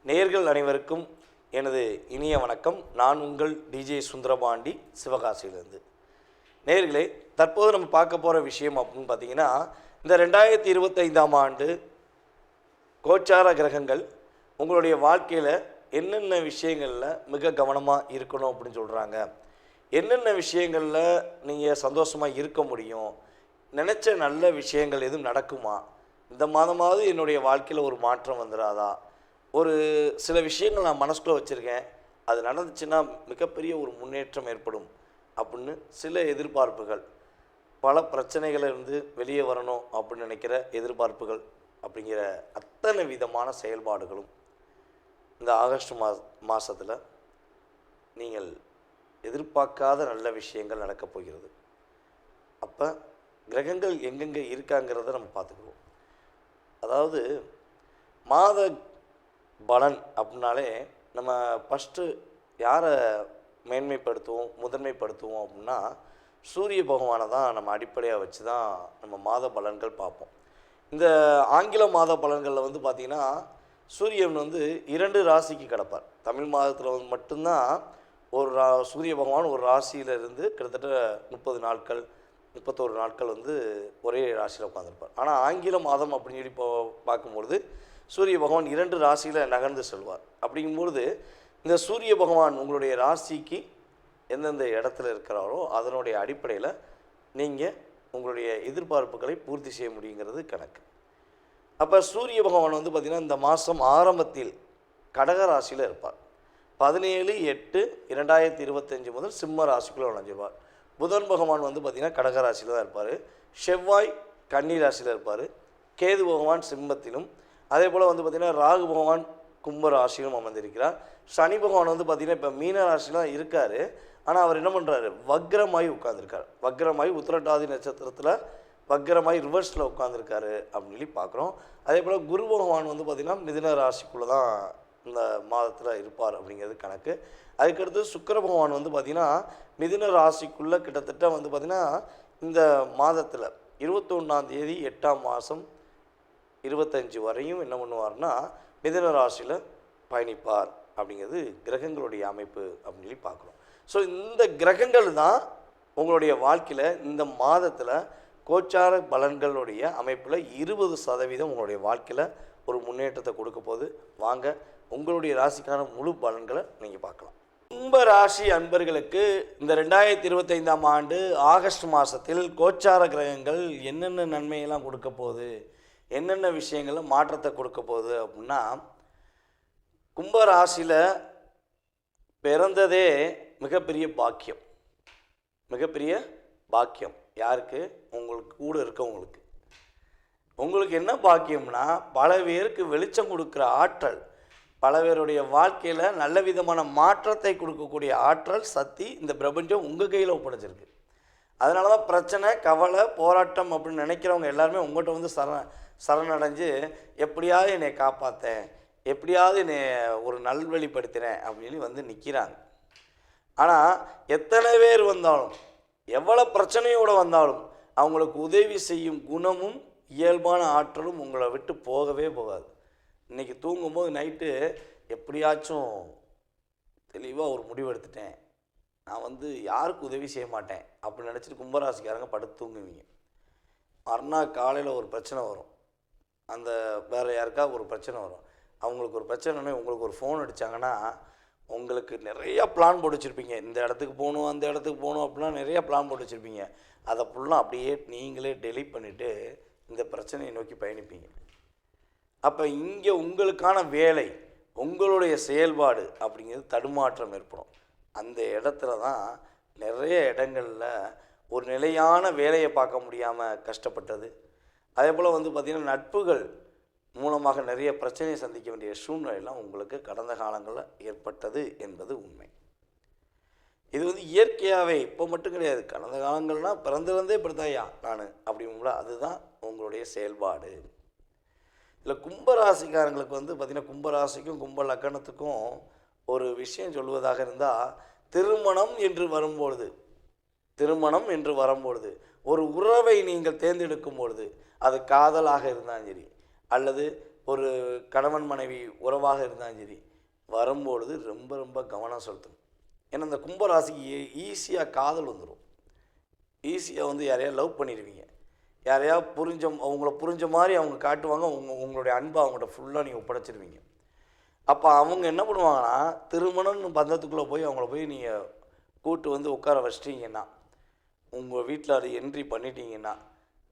நேயர்கள் அனைவருக்கும் எனது இனிய வணக்கம். நான் உங்கள் டிஜே சுந்தரபாண்டி, சிவகாசியிலிருந்து. நேயர்களே, தற்போது நம்ம பார்க்க போகிற விஷயம் அப்படின்னு பார்த்தீங்கன்னா, இந்த 2025ஆம் ஆண்டு கோச்சார கிரகங்கள் உங்களுடைய வாழ்க்கையில் என்னென்ன விஷயங்களில் மிக கவனமாக இருக்கணும் அப்படின்னு சொல்கிறாங்க, என்னென்ன விஷயங்களில் நீங்கள் சந்தோஷமாக இருக்க முடியும், நினச்ச நல்ல விஷயங்கள் எதுவும் நடக்குமா, இந்த மாதமாவது என்னுடைய வாழ்க்கையில் ஒரு மாற்றம் வந்துடாதா, ஒரு சில விஷயங்கள் நான் மனசுக்குள்ளே வச்சுருக்கேன், அது நடந்துச்சுன்னா மிகப்பெரிய ஒரு முன்னேற்றம் ஏற்படும் அப்படின்னு சில எதிர்பார்ப்புகள், பல பிரச்சனைகளிலிருந்து வெளியே வரணும் அப்படின்னு நினைக்கிற எதிர்பார்ப்புகள் அப்படிங்கிற அத்தனை விதமான செயல்பாடுகளும் இந்த ஆகஸ்ட் மாதத்தில் நீங்கள் எதிர்பார்க்காத நல்ல விஷயங்கள் நடக்கப் போகிறது. அப்போ கிரகங்கள் எங்கெங்கே இருக்காங்கிறத நம்ம பார்த்துக்குவோம். அதாவது மாத பலன் அப்படின்னாலே நம்ம ஃபஸ்ட்டு யாரை மேன்மைப்படுத்துவோம், முதன்மைப்படுத்துவோம் அப்படின்னா சூரிய பகவானை தான் நம்ம அடிப்படையாக வச்சு தான் நம்ம மாத பலன்கள் பார்ப்போம். இந்த ஆங்கில மாத பலன்களில் வந்து பார்த்திங்கன்னா சூரியன் வந்து 2 ராசிக்கு கிடப்பார். தமிழ் மாதத்தில் வந்து மட்டும்தான் ஒரு சூரிய பகவான் ஒரு ராசியிலிருந்து கிட்டத்தட்ட 30 நாட்கள் 31 நாட்கள் வந்து ஒரே ராசியில் உட்காந்துருப்பார். ஆனால் ஆங்கில மாதம் அப்படின்னு சொல்லி பார்க்கும்பொழுது சூரிய பகவான் 2 ராசியில் நகர்ந்து செல்வார். அப்படிங்கும்பொழுது இந்த சூரிய பகவான் உங்களுடைய ராசிக்கு எந்தெந்த இடத்துல இருக்கிறாரோ அதனுடைய அடிப்படையில் நீங்கள் உங்களுடைய எதிர்பார்ப்புகளை பூர்த்தி செய்ய முடியுங்கிறது கணக்கு. அப்போ சூரிய பகவான் வந்து பார்த்திங்கன்னா இந்த மாதம் ஆரம்பத்தில் கடக ராசியில் இருப்பார். 17/8/2025 முதல் சிம்ம ராசிக்குள்ளே நுழைஞ்சிருவார். புதன் பகவான் வந்து பார்த்திங்கன்னா கடக ராசியில் தான் இருப்பார். செவ்வாய் கன்னி ராசியில் இருப்பார். கேது பகவான் சிம்மத்திலும், அதே போல் வந்து பார்த்திங்கன்னா ராகு பகவான் கும்ப ராசியிலும் அமர்ந்திருக்கிறார். சனி பகவான் வந்து பார்த்திங்கன்னா இப்போ மீன ராசியில் தான் இருக்கார். ஆனால் அவர் என்ன பண்ணுறாரு, வக்ரமாய் உட்காந்துருக்கார். வக்ரமாய் உத்திரட்டாதி நட்சத்திரத்தில் வக்ரமாய் ரிவர்ஸில் உட்காந்துருக்காரு அப்படின்னு சொல்லி பார்க்குறோம். அதே போல் குரு பகவான் வந்து பார்த்திங்கன்னா மிதுன ராசிக்குள்ளே தான் இந்த மாதத்தில் இருப்பார் அப்படிங்கிறது கணக்கு. அதுக்கடுத்து சுக்கிர பகவான் வந்து பார்த்திங்கன்னா மிதுன ராசிக்குள்ளே கிட்டத்தட்ட வந்து பார்த்திங்கன்னா இந்த மாதத்தில் 21ஆம் தேதி 8ஆம் மாதம் 25 வரையும் என்ன பண்ணுவார்னா மிதுன ராசியில் பயணிப்பார் அப்படிங்கிறது கிரகங்களுடைய அமைப்பு அப்படின்னு சொல்லி பார்க்குறோம். ஸோ இந்த கிரகங்கள் தான் உங்களுடைய வாழ்க்கையில் இந்த மாதத்தில் கோச்சார பலன்களுடைய அமைப்பில் 20% உங்களுடைய வாழ்க்கையில் ஒரு முன்னேற்றத்தை கொடுக்க போது. வாங்க உங்களுடைய ராசிக்கான முழு பலன்களை நீங்கள் பார்க்கலாம். கும்ப ராசி அன்பர்களுக்கு இந்த 2025ஆம் ஆண்டு ஆகஸ்ட் மாதத்தில் கோச்சார கிரகங்கள் என்னென்ன நன்மையெல்லாம் கொடுக்க போகுது, என்னென்ன விஷயங்களில் மாற்றத்தை கொடுக்க போகுது அப்படின்னா, கும்ப ராசியில் பிறந்ததே மிகப்பெரிய பாக்கியம். மிகப்பெரிய பாக்கியம் யாருக்கு? உங்களுக்கு கூட இருக்கவங்களுக்கு. உங்களுக்கு என்ன பாக்கியம்னா, பல பேருக்கு வெளிச்சம் கொடுக்குற ஆற்றல், பல பேருடைய வாழ்க்கையில் நல்ல விதமான மாற்றத்தை கொடுக்கக்கூடிய ஆற்றல், சக்தி இந்த பிரபஞ்சம் உங்கள் கையில் ஒப்படைச்சிருக்கு. அதனால தான் பிரச்சனை, கவலை, போராட்டம் அப்படின்னு நினைக்கிறவங்க எல்லாருமே உங்கள்கிட்ட வந்து சரணடைஞ்சு எப்படியாவது என்னை காப்பாற்றேன், எப்படியாவது என்னை ஒரு நல்வழிப்படுத்தினேன் அப்படின்னு வந்து நிற்கிறாங்க. ஆனால் எத்தனை பேர் வந்தாலும், எவ்வளோ பிரச்சனையோடு வந்தாலும் அவங்களுக்கு உதவி செய்யும் குணமும் இயல்பான ஆற்றலும் உங்களை விட்டு போகவே போகாது. இன்றைக்கி தூங்கும்போது நைட்டு எப்படியாச்சும் தெளிவாக ஒரு முடிவு எடுத்துட்டேன், நான் வந்து யாருக்கு உதவி செய்ய மாட்டேன் அப்படின்னு நினச்சிட்டு கும்பராசிக்காரங்க படுத்து தூங்குவீங்க. மறுநாள் காலையில் ஒரு பிரச்சனை வரும், அந்த வேறு யாருக்காவது ஒரு பிரச்சனை வரும். அவங்களுக்கு ஒரு பிரச்சனைன்னு உங்களுக்கு ஒரு ஃபோன் அடித்தாங்கன்னா உங்களுக்கு நிறையா பிளான் போட்டு வச்சுருப்பீங்க. இந்த இடத்துக்கு போகணும், அந்த இடத்துக்கு போகணும் அப்படிலாம் நிறையா பிளான் போட்டு வச்சுருப்பீங்க. அதை ஃபுல்லாக அப்படியே நீங்களே டெலீட் பண்ணிவிட்டு இந்த பிரச்சனையை நோக்கி பயணிப்பீங்க. அப்போ இங்கே உங்களுக்கான வேலை, உங்களுடைய செயல்பாடு அப்படிங்கிறது தடுமாற்றம் ஏற்படும். அந்த இடத்துல தான் நிறைய இடங்களில் ஒரு நிலையான வேலையை பார்க்க முடியாமல் கஷ்டப்பட்டது. அதே போல் வந்து பார்த்திங்கன்னா நட்புகள் மூலமாக நிறைய பிரச்சனையை சந்திக்க வேண்டிய சூழ்நிலையெல்லாம் உங்களுக்கு கடந்த காலங்களில் ஏற்பட்டது என்பது உண்மை. இது வந்து இயற்கையாகவே இப்போ மட்டும் கிடையாது, கடந்த காலங்கள்னால் பிறந்திருந்தே இப்படித்தாயா நான் அப்படிங்களா, அதுதான் உங்களுடைய செயல்பாடு. இதில் கும்பராசிக்காரங்களுக்கு வந்து பார்த்திங்கன்னா கும்பராசிக்கும் கும்ப லக்கணத்துக்கும் ஒரு விஷயம் சொல்வதாக இருந்தால், திருமணம் என்று வரும்பொழுது ஒரு உறவை நீங்கள் தேர்ந்தெடுக்கும் பொழுது, அது காதலாக இருந்தாலும் சரி, அல்லது ஒரு கணவன் மனைவி உறவாக இருந்தாலும் சரி, வரும்பொழுது ரொம்ப ரொம்ப கவனம் செலுத்தணும். ஏன்னா இந்த கும்பராசிக்கு ஈஸியாக காதல் வந்துடும். ஈஸியாக வந்து யாரையா லவ் பண்ணிடுவீங்க. யாரையா அவங்கள புரிஞ்ச மாதிரி அவங்க காட்டுவாங்க. உங்களுடைய அன்பை அவங்கள்ட்ட ஃபுல்லாக நீங்கள் ஒப்படைச்சிருவீங்க. அப்போ அவங்க என்ன பண்ணுவாங்கன்னா, திருமணம்னு பந்தத்துக்குள்ளே போய் அவங்கள போய் நீங்கள் கூட்டு வந்து உட்கார வச்சிட்டிங்கன்னா, உங்கள் வீட்டில் அது என்ட்ரி பண்ணிட்டீங்கன்னா,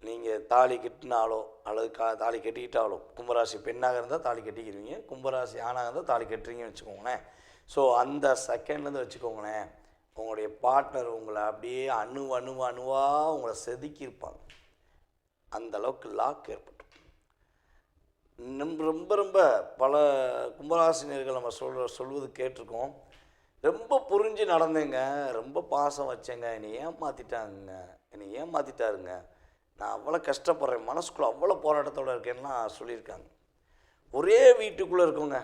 நீங்கள் தாலி கட்டினாலோ அல்லது தாலி கட்டிக்கிட்டாலோ, கும்பராசி பெண்ணாக இருந்தால் தாலி கட்டிக்கிடுவீங்க, கும்பராசி ஆணாக இருந்தால் தாலி கட்டுறீங்கன்னு வச்சுக்கோங்களேன். ஸோ அந்த செகண்ட்லேருந்து வச்சுக்கோங்களேன், உங்களுடைய பார்ட்னர் உங்களை அப்படியே அணுவாக உங்களை செதுக்கியிருப்பாங்க. அந்தளவுக்கு லாக் ஏற்படும். ரொம்ப ரொம்ப பல கும்பராசினியர்கள் நம்ம சொல்வது கேட்டிருக்கோம். ரொம்ப புரிஞ்சு நடந்தேங்க, ரொம்ப பாசம் வச்சேங்க, என்னை ஏமாற்றிட்டாருங்க, நான் அவ்வளோ கஷ்டப்படுறேன், மனசுக்குள்ளே அவ்வளோ போராட்டத்தோடு இருக்கேன்னா சொல்லியிருக்காங்க. ஒரே வீட்டுக்குள்ளே இருக்கோங்க,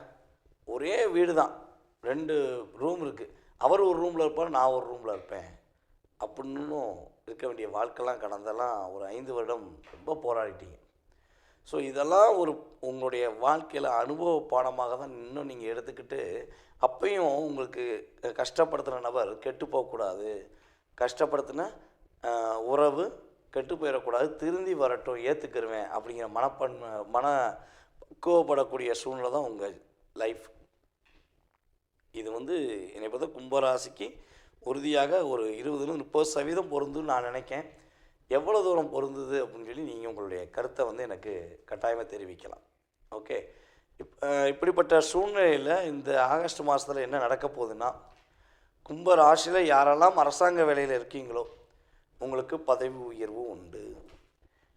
ஒரே வீடு தான், 2 ரூம் இருக்குது. அவர் ஒரு ரூமில் இருப்பார், நான் ஒரு ரூமில் இருப்பேன் அப்படின்னு இருக்க வேண்டிய வாழ்க்கைலாம் கடந்தெல்லாம் ஒரு 5 வருடம் ரொம்ப போராடிட்டீங்க. ஸோ இதெல்லாம் உங்களுடைய வாழ்க்கையில் அனுபவ பாடமாக தான் இன்னும் நீங்கள் எடுத்துக்கிட்டு, அப்பையும் உங்களுக்கு கஷ்டப்படுத்தின நபர் கெட்டு போகக்கூடாது, கஷ்டப்படுத்தின உறவு கெட்டு போயிடக்கூடாது, திருந்தி வரட்டும், ஏற்றுக்கிருவேன் அப்படிங்கிற மன பக்குவப்படக்கூடிய சூழ்நிலை தான் உங்கள் லைஃப். இது வந்து என்னை பொறுத்த கும்பராசிக்கு உறுதியாக ஒரு 20-30% பொருந்துன்னு நான் நினைக்கேன். எவ்வளோ தூரம் பொருந்தது அப்படின்னு சொல்லி நீங்கள் உங்களுடைய கருத்தை வந்து எனக்கு கட்டாயமாக தெரிவிக்கலாம். ஓகே, இப்படிப்பட்ட சூழ்நிலையில் இந்த ஆகஸ்ட் மாதத்தில் என்ன நடக்க போகுதுன்னா, கும்ப ராசியில் யாரெல்லாம் அரசாங்க வேலையில் இருக்கீங்களோ உங்களுக்கு பதவி உயர்வு உண்டு,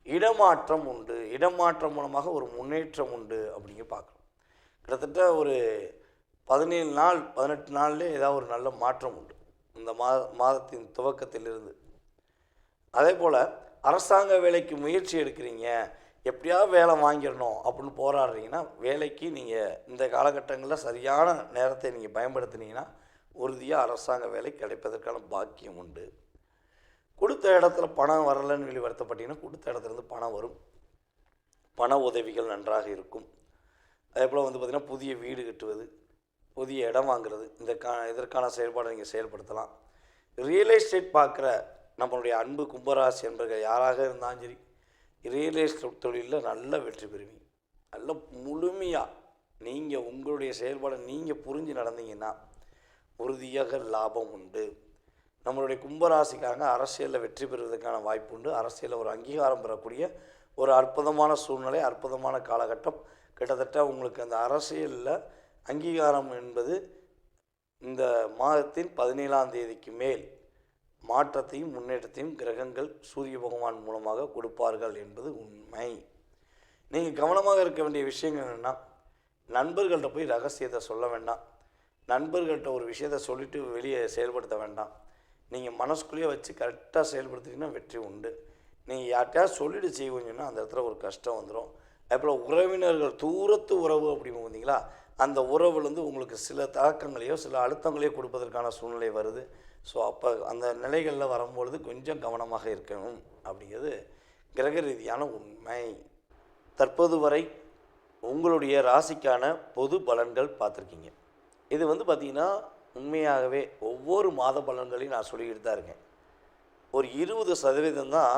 இடமாற்றம் உண்டு, இடமாற்றம் மூலமாக ஒரு முன்னேற்றம் உண்டு அப்படிங்க பார்க்குறோம். கிட்டத்தட்ட ஒரு 17 நாள் 18 நாள்லேயே ஏதாவது ஒரு நல்ல மாற்றம் உண்டு இந்த மாதத்தின் துவக்கத்திலிருந்து. அதே போல் அரசாங்க வேலைக்கு முயற்சி எடுக்கிறீங்க, எப்படியாவது வேலை வாங்கிடணும் அப்படின்னு போராடுறீங்கன்னா, வேலைக்கு நீங்கள் இந்த காலகட்டங்களில் சரியான நேரத்தை நீங்கள் பயன்படுத்தினீங்கன்னா உறுதியாக அரசாங்க வேலை கிடைப்பதற்கான பாக்கியம் உண்டு. கொடுத்த இடத்துல பணம் வரலைன்னு சொல்லி வருத்தப்பட்டீங்கன்னா, கொடுத்த இடத்துலேருந்து பணம் வரும், பண உதவிகள் நன்றாக இருக்கும். அதே போல் வந்து பார்த்திங்கன்னா, புதிய வீடு கட்டுவது, புதிய இடம் வாங்குறது, இதற்கான செயல்பாடை நீங்கள் செயல்படுத்தலாம். ரியல் எஸ்டேட் பார்க்குற நம்மளுடைய அன்பு கும்பராசி என்பர்கள் யாராக இருந்தாலும் சரி, ரியல் எஸ்டேட் தொழிலில் நல்ல வெற்றி பெறுவீங்க. நல்ல முழுமையாக நீங்கள் உங்களுடைய செயல்பாடை நீங்கள் புரிஞ்சு நடந்தீங்கன்னா உறுதியாக லாபம் உண்டு. நம்மளுடைய கும்பராசிக்காரங்க அரசியலில் வெற்றி பெறுவதற்கான வாய்ப்பு உண்டு. அரசியலில் ஒரு அங்கீகாரம் பெறக்கூடிய ஒரு அற்புதமான சூழ்நிலை, அற்புதமான காலகட்டம். கிட்டத்தட்ட உங்களுக்கு அந்த அரசியலில் அங்கீகாரம் என்பது இந்த மாதத்தின் 17ஆம் தேதிக்கு மேல் மாற்றத்தையும் முன்னேற்றத்தையும் கிரகங்கள் சூரிய பகவான் மூலமாக கொடுப்பார்கள் என்பது உண்மை. நீங்கள் கவனமாக இருக்க வேண்டிய விஷயங்கள் என்னென்னா, நண்பர்கள்ட்ட போய் ரகசியத்தை சொல்ல வேண்டாம், நண்பர்கள்ட்ட ஒரு விஷயத்தை சொல்லிவிட்டு வெளியே செயல்படுத்த வேண்டாம். நீங்கள் மனசுக்குள்ளேயே வச்சு கரெக்டாக செயல்படுத்திங்கன்னா வெற்றி உண்டு. நீங்கள் யார்கிட்டயாவது சொல்லிட்டு செய்வீங்கன்னா அந்த இடத்துல ஒரு கஷ்டம் வந்துடும். அதேபோல் உறவினர்கள், தூரத்து உறவு அப்படின்னு பார்த்தீங்களா, அந்த உறவுலேருந்து உங்களுக்கு சில தாக்கங்களையோ சில அழுத்தங்களையோ கொடுப்பதற்கான சூழ்நிலை வருது. ஸோ அப்போ அந்த நிலைகளில் வரும்பொழுது கொஞ்சம் கவனமாக இருக்கணும் அப்படிங்கிறது கிரக ரீதியான உண்மை. தற்போது வரை உங்களுடைய ராசிக்கான பொது பலன்கள் பார்த்துருக்கீங்க. இது வந்து பார்த்திங்கன்னா உண்மையாகவே ஒவ்வொரு மாத பலன்களையும் நான் சொல்லிக்கிட்டு தான் இருக்கேன். ஒரு 20% தான்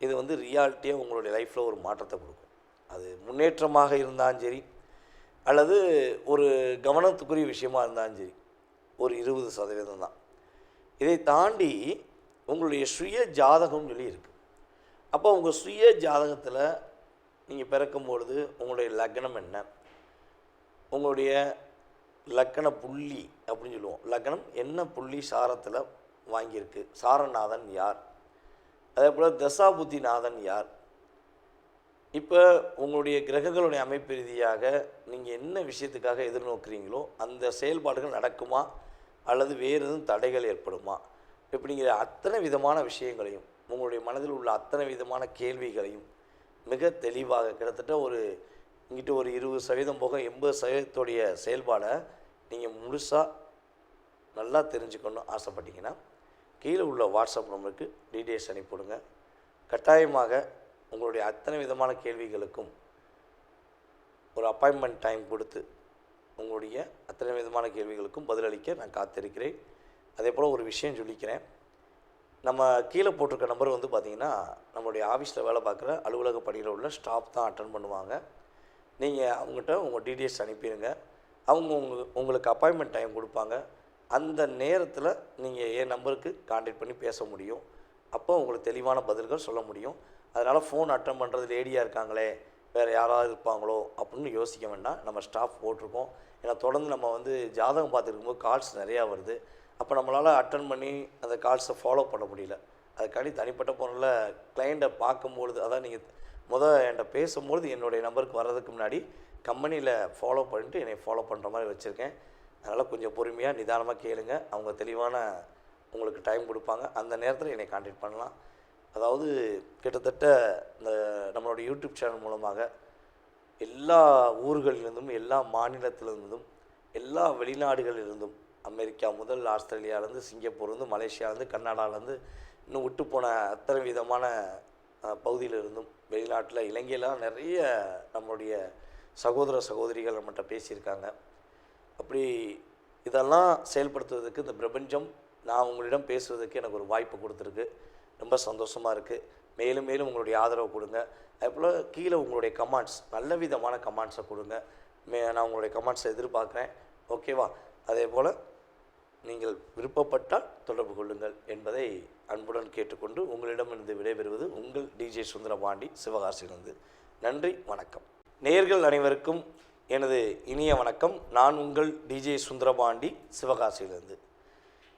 இது வந்து ரியாலிட்டியாக உங்களுடைய லைஃப்பில் ஒரு மாற்றத்தை கொடுக்கும். அது முன்னேற்றமாக இருந்தாலும் சரி அல்லது ஒரு கவனத்துக்குரிய விஷயமாக இருந்தாலும் சரி, ஒரு 20% தான். இதை தாண்டி உங்களுடைய சுய ஜாதகம்னு சொல்லி இருக்குது. அப்போ உங்கள் சுய ஜாதகத்தில் நீங்கள் பிறக்கும்பொழுது உங்களுடைய லக்னம் என்ன, உங்களுடைய லக்கண புள்ளி அப்படின்னு சொல்லுவோம், லக்னம் என்ன புள்ளி சாரத்தில் வாங்கியிருக்கு, சாரநாதன் யார், அதே போல் தசாபுத்திநாதன் யார். இப்போ உங்களுடைய கிரகங்களுடைய அமைப்பு ரீதியாக நீங்கள் என்ன விஷயத்துக்காக எதிர்நோக்குறீங்களோ அந்த செயல்பாடுகள் நடக்குமா அல்லது வேறு எதுவும் தடைகள் ஏற்படுமா இப்படிங்கிற அத்தனை விதமான விஷயங்களையும், உங்களுடைய மனதில் உள்ள அத்தனை விதமான கேள்விகளையும் மிக தெளிவாக கிட்டத்தட்ட இங்கிட்ட ஒரு 20% போக 80% செயல்பாடை நீங்கள் முழுசாக நல்லா தெரிஞ்சுக்கணும்னு ஆசைப்பட்டீங்கன்னா கீழே உள்ள வாட்ஸ்அப் நம்பருக்கு டீட்டெயில்ஸ் அனுப்பிவிடுங்க. கட்டாயமாக உங்களுடைய அத்தனை விதமான கேள்விகளுக்கும் ஒரு அப்பாயின்மெண்ட் டைம் கொடுத்து உங்களுடைய அத்தனை விதமான கேள்விகளுக்கும் பதிலளிக்க நான் காத்திருக்கிறேன். அதே போல் ஒரு விஷயம் சொல்லிக்கிறேன். நம்ம கீழே போட்டிருக்க நம்பர் வந்து பார்த்திங்கன்னா நம்மளுடைய ஆஃபீஸில் வேலை பார்க்குற அலுவலக பணியில் உள்ள ஸ்டாஃப் தான் அட்டன் பண்ணுவாங்க. நீங்கள் அவங்ககிட்ட உங்கள் டீட்டெயில்ஸ் அனுப்பிடுங்க. அவங்க உங்களுக்கு அப்பாயின்மெண்ட் டைம் கொடுப்பாங்க. அந்த நேரத்தில் நீங்கள் என் நம்பருக்கு கான்டாக்ட் பண்ணி பேச முடியும். அப்போ உங்களுக்கு தெளிவான பதில்கள் சொல்ல முடியும். அதனால் ஃபோன் அட்டன் பண்ணுறது லேடியாக இருக்காங்களே, வேறு யாராவது இருப்பாங்களோ அப்படின்னு யோசிக்க வேண்டாம். நம்ம ஸ்டாஃப் போட்டிருக்கோம். ஏன்னா தொடர்ந்து நம்ம வந்து ஜாதகம் பார்த்துருக்கும்போது கால்ஸ் நிறையா வருது. அப்போ நம்மளால் அட்டன் பண்ணி அந்த கால்ஸை ஃபாலோ பண்ண முடியல. அதுக்காண்டி தனிப்பட்ட பொருளில் கிளைண்ட்டை பார்க்கும்பொழுது, அதான் நீங்கள் என்கிட்ட பேசும்பொழுது என்னுடைய நம்பருக்கு வர்றதுக்கு முன்னாடி கம்பெனியில் ஃபாலோ பண்ணிட்டு என்னை ஃபாலோ பண்ணுற மாதிரி வச்சுருக்கேன். அதனால் கொஞ்சம் பொறுமையாக நிதானமாக கேளுங்க. அவங்க தெளிவான உங்களுக்கு டைம் கொடுப்பாங்க. அந்த நேரத்தில் என்னை கான்டாக்ட் பண்ணலாம். அதாவது கிட்டத்தட்ட இந்த நம்மளுடைய யூடியூப் சேனல் மூலமாக எல்லா ஊர்களிலிருந்தும், எல்லா மாநிலத்திலிருந்தும், எல்லா வெளிநாடுகளிலிருந்தும், அமெரிக்கா முதல் ஆஸ்திரேலியாவிலேருந்து, சிங்கப்பூர்லேருந்து, மலேசியாவிலேருந்து, கர்நாடகாவிலேருந்து, இன்னும் விட்டு போன அத்தனை விதமான பகுதியிலிருந்தும், வெளிநாட்டில் இலங்கையிலாம் நிறைய நம்மளுடைய சகோதர சகோதரிகள் நம்மகிட்ட பேசியிருக்காங்க. அப்படி இதெல்லாம் செயல்படுத்துவதற்கு இந்த பிரபஞ்சம் நான் உங்களிடம் பேசுவதற்கு எனக்கு ஒரு வாய்ப்பு கொடுத்துருக்கு. ரொம்ப சந்தோஷமாக இருக்குது. மேலும் மேலும் உங்களுடைய ஆதரவு கொடுங்க. அதேபோல் கீழே உங்களுடைய கமெண்ட்ஸ், நல்ல விதமான கமெண்ட்ஸை கொடுங்க. நான் உங்களுடைய கமெண்ட்ஸை எதிர்பார்க்குறேன். ஓகேவா? அதே போல் நீங்கள் விருப்பப்பட்டால் தொடர்பு கொள்ளுங்கள் என்பதை அன்புடன் கேட்டுக்கொண்டு உங்களிடமிருந்து விடைபெறுவது உங்கள் டிஜே சுந்தரபாண்டி, சிவகாசியிலிருந்து. நன்றி, வணக்கம். நேயர்கள் அனைவருக்கும் எனது இனிய வணக்கம். நான் உங்கள் டிஜே சுந்தரபாண்டி, சிவகாசியிலிருந்து.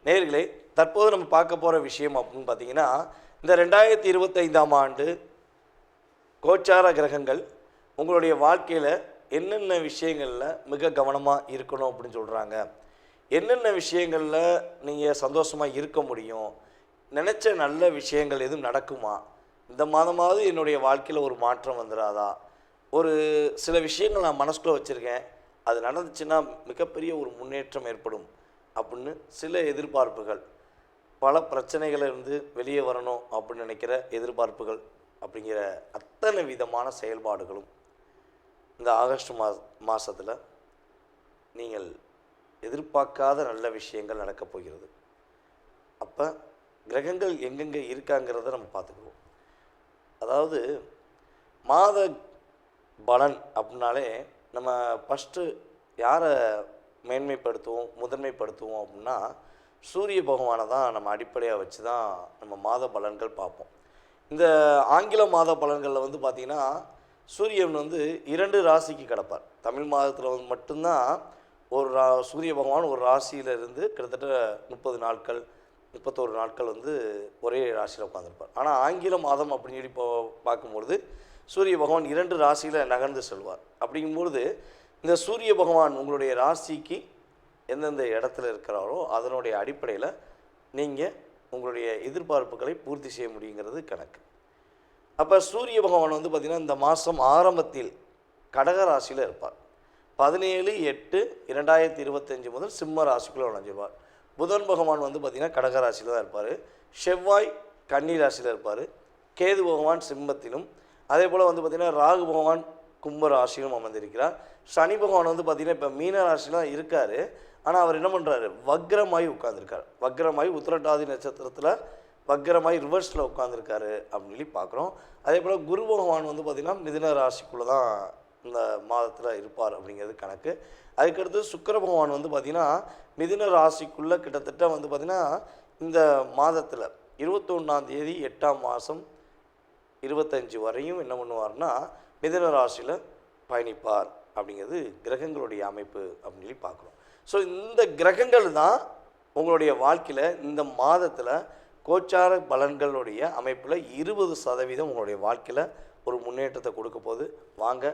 நேயர்களே, தற்போது நம்ம பார்க்க போகிற விஷயம் அப்படின்னு பார்த்தீங்கன்னா, இந்த 2025ஆம் ஆண்டு கோச்சார கிரகங்கள் உங்களுடைய வாழ்க்கையில் என்னென்ன விஷயங்களில் மிக கவனமாக இருக்கணும் அப்படின்னு சொல்கிறாங்க, என்னென்ன விஷயங்களில் நீங்கள் சந்தோஷமாக இருக்க முடியும், நினச்ச நல்ல விஷயங்கள் எதுவும் நடக்குமா, இந்த மாதமாவது என்னுடைய வாழ்க்கையில் ஒரு மாற்றம் வந்துடாதா, ஒரு சில விஷயங்கள் நான் மனசுக்குள்ளே வச்சுருக்கேன், அது நடந்துச்சுன்னா மிகப்பெரிய ஒரு முன்னேற்றம் ஏற்படும் அப்படின்னு சில எதிர்பார்ப்புகள், பல பிரச்சனைகளிலிருந்து வெளியே வரணும் அப்படின்னு நினைக்கிற எதிர்பார்ப்புகள் அப்படிங்கிற அத்தனை விதமான செயல்பாடுகளும் இந்த ஆகஸ்ட் மாதத்தில் நீங்கள் எதிர்பார்க்காத நல்ல விஷயங்கள் நடக்கப் போகிறது. அப்போ கிரகங்கள் எங்கெங்கே இருக்காங்கிறத நம்ம பார்த்துக்குவோம். அதாவது மாத பலன் அப்படின்னாலே நம்ம ஃபஸ்ட்டு யாரை மேன்மைப்படுத்துவோம், முதன்மைப்படுத்துவோம் அப்படின்னா சூரிய பகவானை தான் நம்ம அடிப்படையாக வச்சு தான் நம்ம மாத பலன்கள் பார்ப்போம். இந்த ஆங்கில மாத பலன்களில் வந்து பார்த்திங்கன்னா சூரியன் வந்து 2 ராசிக்கு கிடப்பார். தமிழ் மாதத்தில் வந்து மட்டும்தான் ஒரு சூரிய பகவான் ஒரு ராசியிலிருந்து கிட்டத்தட்ட 30 நாட்கள் 31 நாட்கள் வந்து ஒரே ராசியில் உட்காந்துருப்பார். ஆனால் ஆங்கில மாதம் அப்படின்னு சொல்லி பார்க்கும்பொழுது சூரிய பகவான் 2 ராசியில் நகர்ந்து செல்வார். அப்படிங்கும்பொழுது இந்த சூரிய பகவான் உங்களுடைய ராசிக்கு எந்தெந்த இடத்துல இருக்கிறாரோ அதனுடைய அடிப்படையில் நீங்கள் உங்களுடைய எதிர்பார்ப்புகளை பூர்த்தி செய்ய முடியுங்கிறது கணக்கு. அப்போ சூரிய பகவான் வந்து பார்த்திங்கன்னா இந்த மாதம் ஆரம்பத்தில் கடக ராசியில் இருப்பார். 17/8/2025 முதல் சிம்ம ராசிக்குள்ளே நுழைஞ்சிருவார். புதன் பகவான் வந்து பார்த்திங்கன்னா கடக ராசியில் தான் இருப்பார். செவ்வாய் கன்னி ராசியில் இருப்பார். கேது பகவான் சிம்மத்திலும், அதே போல் வந்து பார்த்திங்கன்னா ராகு பகவான் கும்ப ராசியிலும் அமர்ந்திருக்கிறார். சனி பகவான் வந்து பார்த்திங்கன்னா இப்போ மீன ராசியில் தான் இருக்கார். ஆனால் அவர் என்ன பண்ணுறாரு, வக்ரமாய் உட்காந்துருக்கார். வக்ரமாய் உத்திரட்டாதி நட்சத்திரத்தில் வக்ரமாய் ரிவர்ஸில் உட்காந்துருக்காரு அப்படின்னு சொல்லி பார்க்குறோம். அதே போல் குரு பகவான் வந்து பார்த்திங்கன்னா மிதுன ராசிக்குள்ளே தான் இந்த மாதத்தில் இருப்பார் அப்படிங்கிறது கணக்கு. அதுக்கடுத்து சுக்கிர பகவான் வந்து பார்த்திங்கன்னா மிதுன ராசிக்குள்ளே கிட்டத்தட்ட வந்து பார்த்திங்கன்னா இந்த மாதத்தில் 21ஆம் தேதி 8ஆம் மாதம் 25 வரையும் என்ன பண்ணுவார்னா மிதுன ராசியில் பயணிப்பார் அப்படிங்கிறது கிரகங்களுடைய அமைப்பு அப்படின்னு சொல்லி பார்க்குறோம். ஸோ இந்த கிரகங்கள் தான் உங்களுடைய வாழ்க்கையில் இந்த மாதத்தில் கோச்சார பலன்களுடைய அமைப்பில் 20% உங்களுடைய வாழ்க்கையில் ஒரு முன்னேற்றத்தை கொடுக்க போது. வாங்க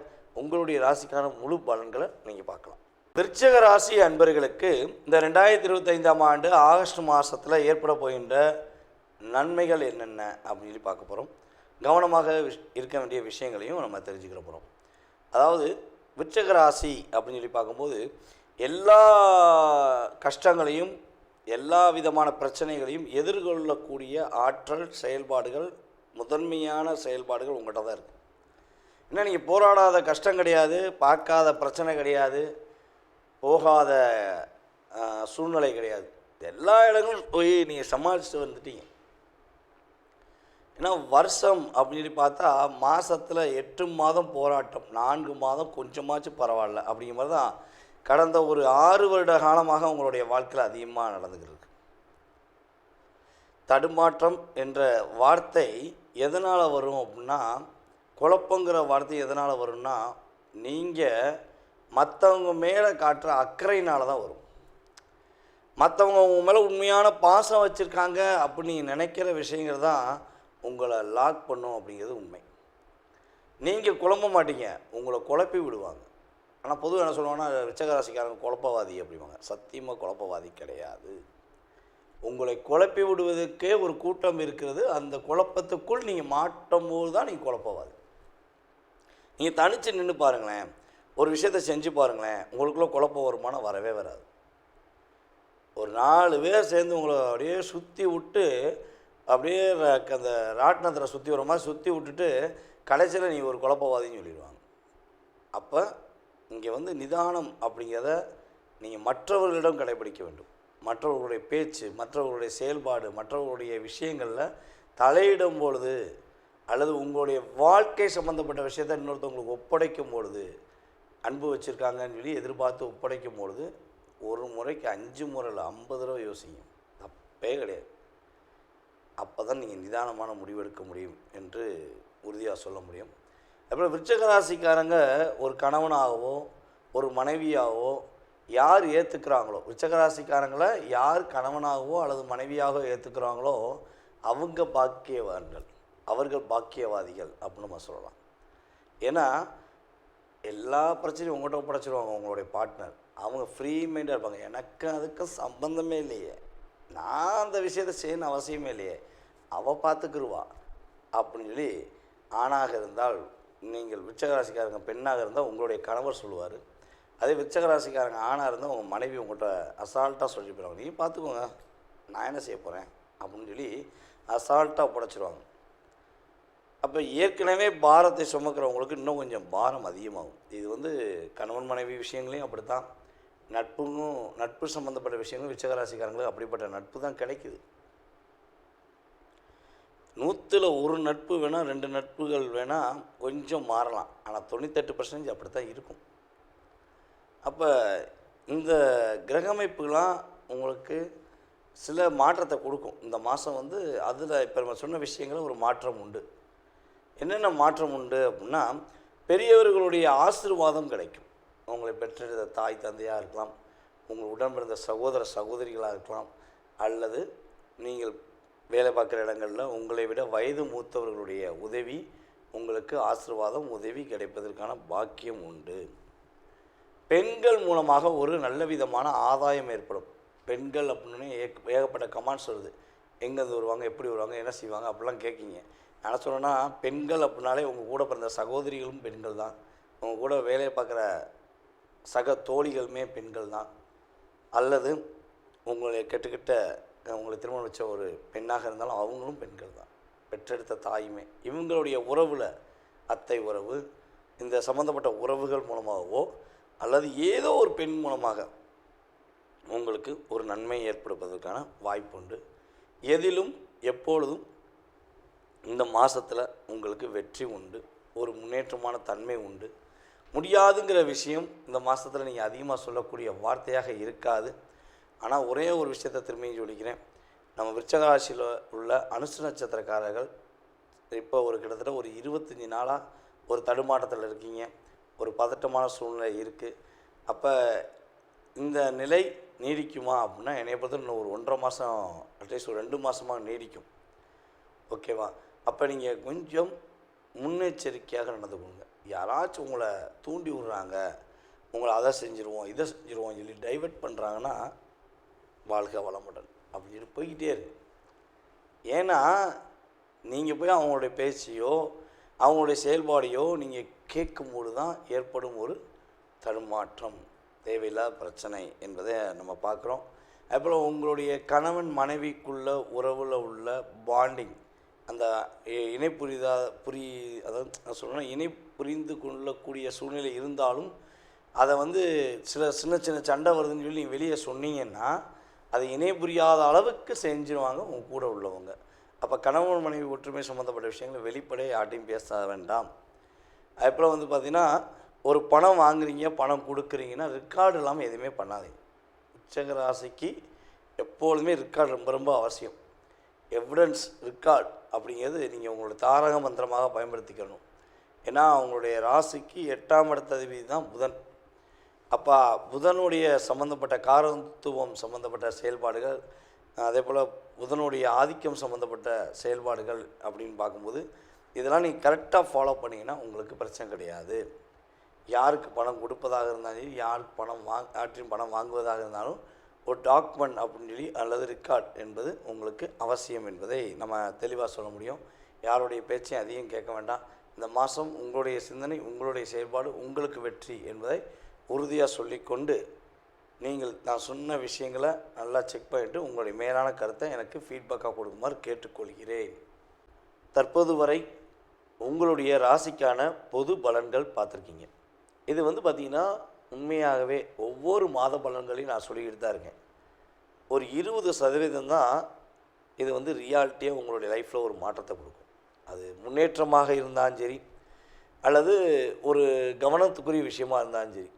உங்களுடைய ராசிக்கான முழு பலன்களை நீங்கள் பார்க்கலாம். விருச்சிக ராசி அன்பர்களுக்கு இந்த 2025ஆம் ஆண்டு ஆகஸ்ட் மாதத்தில் ஏற்பட போகின்ற நன்மைகள் என்னென்ன அப்படின்னு சொல்லி பார்க்க போகிறோம். கவனமாக இருக்க வேண்டிய விஷயங்களையும் நம்ம தெரிஞ்சுக்கிற போகிறோம். அதாவது விருச்சிக ராசி அப்படின்னு சொல்லி பார்க்கும்போது எல்லா கஷ்டங்களையும் எல்லா விதமான பிரச்சனைகளையும் எதிர்கொள்ளக்கூடிய ஆற்றல், செயல்பாடுகள், முதன்மையான செயல்பாடுகள் உங்கள்கிட்ட தான் இருக்குது. ஏன்னா நீங்கள் போராடாத கஷ்டம் கிடையாது, பார்க்காத பிரச்சனை கிடையாது, போகாத சூழ்நிலை கிடையாது. எல்லா இடங்களும் போய் நீங்கள் சமாளிச்சுட்டு வந்துட்டீங்க. ஏன்னா வருஷம் அப்படின்னு பார்த்தா மாதத்தில் 8 மாதம் போராட்டம், 4 மாதம் கொஞ்சமாச்சும் பரவாயில்ல அப்படிங்கிற மாதிரி தான் கடந்த ஒரு 6 வருட காலமாக உங்களுடைய வாழ்க்கையில் அதிகமாக நடந்துக்கிட்டு இருக்கு. தடுமாற்றம் என்ற வார்த்தை எதனால் வரும் அப்படின்னா, குழப்பங்கிற வார்த்தை எதனால் வரும்னா, நீங்கள் மற்றவங்க மேலே காட்டுற அக்கறையினால தான் வரும். மற்றவங்க உங்க மேலே உண்மையான பாசம் வச்சுருக்காங்க அப்படின்னு நீங்கள் நினைக்கிற விஷயங்கள் தான் உங்களை லாக் பண்ணும் அப்படிங்கிறது உண்மை. நீங்கள் குழம்ப மாட்டீங்க, உங்களை குழப்பி விடுவாங்க. ஆனால் பொதுவாக என்ன சொல்லுவாங்கன்னா, ரிச்சகராசிக்காரங்க குழப்பவாதி அப்படிவாங்க. சத்தியமாக குழப்பவாதி கிடையாது. உங்களை குழப்பி விடுவதற்கே ஒரு கூட்டம் இருக்கிறது. அந்த குழப்பத்துக்குள் நீங்கள் மாட்டும் போது தான் நீங்கள் குழப்பவாதி. நீங்கள் தனித்து நின்று பாருங்களேன், ஒரு விஷயத்தை செஞ்சு பாருங்களேன், உங்களுக்குள்ளே குழப்பம் வருமானம் வரவே வராது. ஒரு 4 பேர் சேர்ந்து உங்களை அப்படியே சுற்றி விட்டு, அப்படியே அந்த ராட்டினத்தில் சுற்றி வர மாதிரி சுற்றி விட்டுட்டு கடைசியில் நீ ஒரு குழப்பவாதின்னு சொல்லிடுவாங்க. அப்போ இங்கே வந்து நிதானம் அப்படிங்கிறத நீங்கள் மற்றவர்களிடம் கடைபிடிக்க வேண்டும். மற்றவர்களுடைய பேச்சு, மற்றவர்களுடைய செயல்பாடு, மற்றவர்களுடைய விஷயங்களில் தலையிடும் பொழுது, அல்லது உங்களுடைய வாழ்க்கை சம்மந்தப்பட்ட விஷயத்தை இன்னொருத்தவங்களுக்கு ஒப்படைக்கும் பொழுது, அன்பு வச்சுருக்காங்கன்னு சொல்லி எதிர்பார்த்து ஒப்படைக்கும் பொழுது, ஒரு முறைக்கு 5 முறை இல்லை 50 தடவை யோசிங்க. தப்பே கிடையாது. அப்போ தான் நீங்கள் நிதானமான முடிவெடுக்க முடியும் என்று உறுதியாக சொல்ல முடியும். அப்புறம் விருச்சிக ராசிக்காரங்க ஒரு கணவனாகவோ ஒரு மனைவியாகவோ யார் ஏற்றுக்கிறாங்களோ, விருச்சிக ராசிக்காரங்களை யார் கணவனாகவோ அல்லது மனைவியாகவோ ஏற்றுக்கிறாங்களோ அவங்க பாக்கியவான்கள், அவர்கள் பாக்கியவாதிகள் அப்படின்னு நம்ம சொல்லலாம். ஏன்னா எல்லா பிரச்சனையும் உங்கள்கிட்ட ஒப்படைச்சிருவாங்க உங்களுடைய பார்ட்னர். அவங்க ஃப்ரீ மைண்டாக இருப்பாங்க. எனக்கு அதுக்கு சம்பந்தமே இல்லையே, நான் அந்த விஷயத்தை செய்யணும் அவசியமே இல்லையே, அவள் பார்த்துக்குருவா அப்படின்னு சொல்லி. ஆணாக இருந்தால் நீங்கள் விருச்சிகராசிக்காரங்க பெண்ணாக இருந்தால் உங்களுடைய கணவர் சொல்லுவார். அதே விருச்சிகராசிக்காரங்க ஆணாக இருந்தால் உங்கள் மனைவி உங்கள்கிட்ட அசால்ட்டாக சொல்லி போயிடுவாங்க, நீ பார்த்துக்கோங்க நான் என்ன செய்ய போகிறேன் அப்படின்னு சொல்லி அசால்ட்டாக படைச்சிருவாங்க. அப்போ ஏற்கனவே பாரத்தை சுமக்கிறவங்களுக்கு இன்னும் கொஞ்சம் பாரம் அதிகமாகும். இது வந்து கணவன் மனைவி விஷயங்களையும் அப்படி தான், நட்பு சம்மந்தப்பட்ட விஷயங்களும் விருச்சிகராசிக்காரங்களுக்கு அப்படிப்பட்ட நட்பு தான் கிடைக்குது. 100ல் 1 நட்பு வேணால் 2 நட்புகள் வேணால் கொஞ்சம் மாறலாம், ஆனால் 98% அப்படி தான் இருக்கும். அப்போ இந்த கிரகமைப்புகளாம் உங்களுக்கு சில மாற்றத்தை கொடுக்கும். இந்த மாதம் வந்து அதில் இப்போ நம்ம சொன்ன விஷயங்கள் ஒரு மாற்றம் உண்டு. என்னென்ன மாற்றம் உண்டு அப்படின்னா, பெரியவர்களுடைய ஆசீர்வாதம் கிடைக்கும். உங்களை பெற்றெடுத்த தாய் தந்தையாக இருக்கலாம், உங்கள் உடன் பிறந்த சகோதர சகோதரிகளாக இருக்கலாம், அல்லது நீங்கள் வேலை பார்க்குற இடங்களில் உங்களை விட வயது மூத்தவர்களுடைய உதவி, உங்களுக்கு ஆசீர்வாதம் உதவி கிடைப்பதற்கான பாக்கியம் உண்டு. பெண்கள் மூலமாக ஒரு நல்ல விதமான ஆதாயம் ஏற்படும். பெண்கள் அப்படின்னு ஏகப்பட்ட கமெண்ட்ஸ் வருது, எங்கேருந்து வருவாங்க, எப்படி வருவாங்க, என்ன செய்வாங்க அப்படிலாம் கேட்கிங்க. நான் சொல்கிறேன்னா, பெண்கள் அப்படின்னாலே உங்கள் கூட பிறந்த சகோதரிகளும் பெண்கள் தான், உங்கள் கூட வேலையை பார்க்குற சக தோழிகளுமே பெண்கள் தான், அல்லது உங்களை கெட்டுக்கிட்ட உங்களை திருமணம் வச்ச ஒரு பெண்ணாக இருந்தாலும் அவங்களும் பெண்கள் தான், பெற்றெடுத்த தாயுமே. இவங்களுடைய உறவில் அத்தை உறவு, இந்த சம்மந்தப்பட்ட உறவுகள் மூலமாகவோ அல்லது ஏதோ ஒரு பெண் மூலமாக உங்களுக்கு ஒரு நன்மை ஏற்படுவதற்கான வாய்ப்பு உண்டு. எதிலும் எப்பொழுதும் இந்த மாதத்தில் உங்களுக்கு வெற்றி உண்டு, ஒரு முன்னேற்றமான தன்மை உண்டு. முடியாதுங்கிற விஷயம் இந்த மாதத்தில் நீங்கள் அதிகமாக சொல்லக்கூடிய வார்த்தையாக இருக்காது. ஆனால் ஒரே ஒரு விஷயத்தை திரும்பியும் சொல்லிக்கிறேன், நம்ம விருச்சிக ராசியில் உள்ள அனுச நட்சத்திரக்காரர்கள் இப்போ ஒரு கிட்டத்தட்ட ஒரு 25 நாளாக ஒரு தடுமாற்றத்தில் இருக்கீங்க, ஒரு பதட்டமான சூழ்நிலை இருக்குது. அப்போ இந்த நிலை நீடிக்குமா அப்படின்னா என்னை பொறுத்த இன்னும் ஒரு 1.5 மாதம், அட்லீஸ்ட் ஒரு 2 மாதமாக நீடிக்கும். ஓகேவா? அப்போ நீங்கள் கொஞ்சம் முன்னெச்சரிக்கையாக நடந்துக்கோங்க. யாராச்சும் உங்களை தூண்டி விடுறாங்க, உங்களை அதை செஞ்சுருவோம் இதை செஞ்சுருவோம் சொல்லி டைவெர்ட் பண்ணுறாங்கன்னா வாழ்க வளமுடன் அப்படின்னு போய்கிட்டே இருக்கு. ஏன்னா நீங்கள் போய் அவங்களுடைய பேச்சையோ அவங்களுடைய செயல்பாடையோ நீங்கள் கேட்கும்போது தான் ஏற்படும் ஒரு தடுமாற்றம், தேவையில்லாத பிரச்சனை என்பதை நம்ம பார்க்குறோம். அப்புறம் உங்களுடைய கணவன் மனைவிக்குள்ள உறவில் உள்ள பாண்டிங், அந்த அதாவது நான் சொல்கிறேன்னா புரிந்து கொள்ளக்கூடிய சூழ்நிலை இருந்தாலும் அதை வந்து சில சின்ன சின்ன சண்டை வருதுன்னு சொல்லி நீங்கள் வெளியே சொன்னீங்கன்னா அதை இணை புரியாத அளவுக்கு செஞ்சுருவாங்க உங்கள் கூட உள்ளவங்க. அப்போ கணவன் மனைவி ஒற்றுமை சம்மந்தப்பட்ட விஷயங்களை வெளிப்படையாக யார்ட்டையும் பேச வேண்டாம். அதுக்கப்புறம் வந்து பார்த்திங்கன்னா, ஒரு பணம் வாங்குறீங்க, பணம் கொடுக்குறீங்கன்னா ரெக்கார்டு இல்லாமல் எதுவுமே பண்ணாதீங்க. உச்சக ராசிக்கு எப்பொழுதுமே ரெக்கார்டு ரொம்ப ரொம்ப அவசியம். எவிடன்ஸ் ரெக்கார்ட் அப்படிங்கிறது நீங்கள் உங்களோட தாரக மந்திரமாக பயன்படுத்திக்கணும். ஏன்னா அவங்களுடைய ராசிக்கு 8ஆம் இடத்த அதிபதி தான் புதன். அப்போ புதனுடைய சம்மந்தப்பட்ட காரத்துவம் சம்மந்தப்பட்ட செயல்பாடுகள், அதே போல் புதனுடைய ஆதிக்கம் சம்மந்தப்பட்ட செயல்பாடுகள் அப்படின்னு பார்க்கும்போது இதெல்லாம் நீங்கள் கரெக்டாக ஃபாலோ பண்ணிங்கன்னா உங்களுக்கு பிரச்சனை கிடையாது. யாருக்கு பணம் கொடுப்பதாக இருந்தாலும் யாருக்கு யார்ட்டையும் பணம் வாங்குவதாக இருந்தாலும் ஒரு டாக்குமெண்ட் அப்படின்னு சொல்லி அல்லது ரெக்கார்ட் என்பது உங்களுக்கு அவசியம் என்பதை நம்ம தெளிவாக சொல்ல முடியும். யாருடைய பேச்சையும் அதிகம் கேட்க வேண்டாம். இந்த மாதம் உங்களுடைய சிந்தனை, உங்களுடைய செயல்பாடு உங்களுக்கு வெற்றி என்பதை உறுதியாக சொல்லிக்கொண்டு, நீங்கள் நான் சொன்ன விஷயங்களை நல்லா செக் பண்ணிவிட்டு உங்களுடைய மேலான கருத்தை எனக்கு ஃபீட்பேக்காக கொடுக்குமாறு கேட்டுக்கொள்கிறேன். தற்போது வரை உங்களுடைய ராசிக்கான பொது பலன்கள் பார்த்துருக்கீங்க. இது வந்து பார்த்திங்கன்னா உண்மையாகவே ஒவ்வொரு மாத பலன்களையும் நான் சொல்லிக்கிட்டு தான் இருக்கேன். ஒரு 20% தான் இது வந்து ரியாலிட்டியாக உங்களுடைய லைஃப்பில் ஒரு மாற்றத்தை கொடுக்கும். அது முன்னேற்றமாக இருந்தாலும் சரி, அல்லது ஒரு கவனத்துக்குரிய விஷயமாக இருந்தாலும் சரி,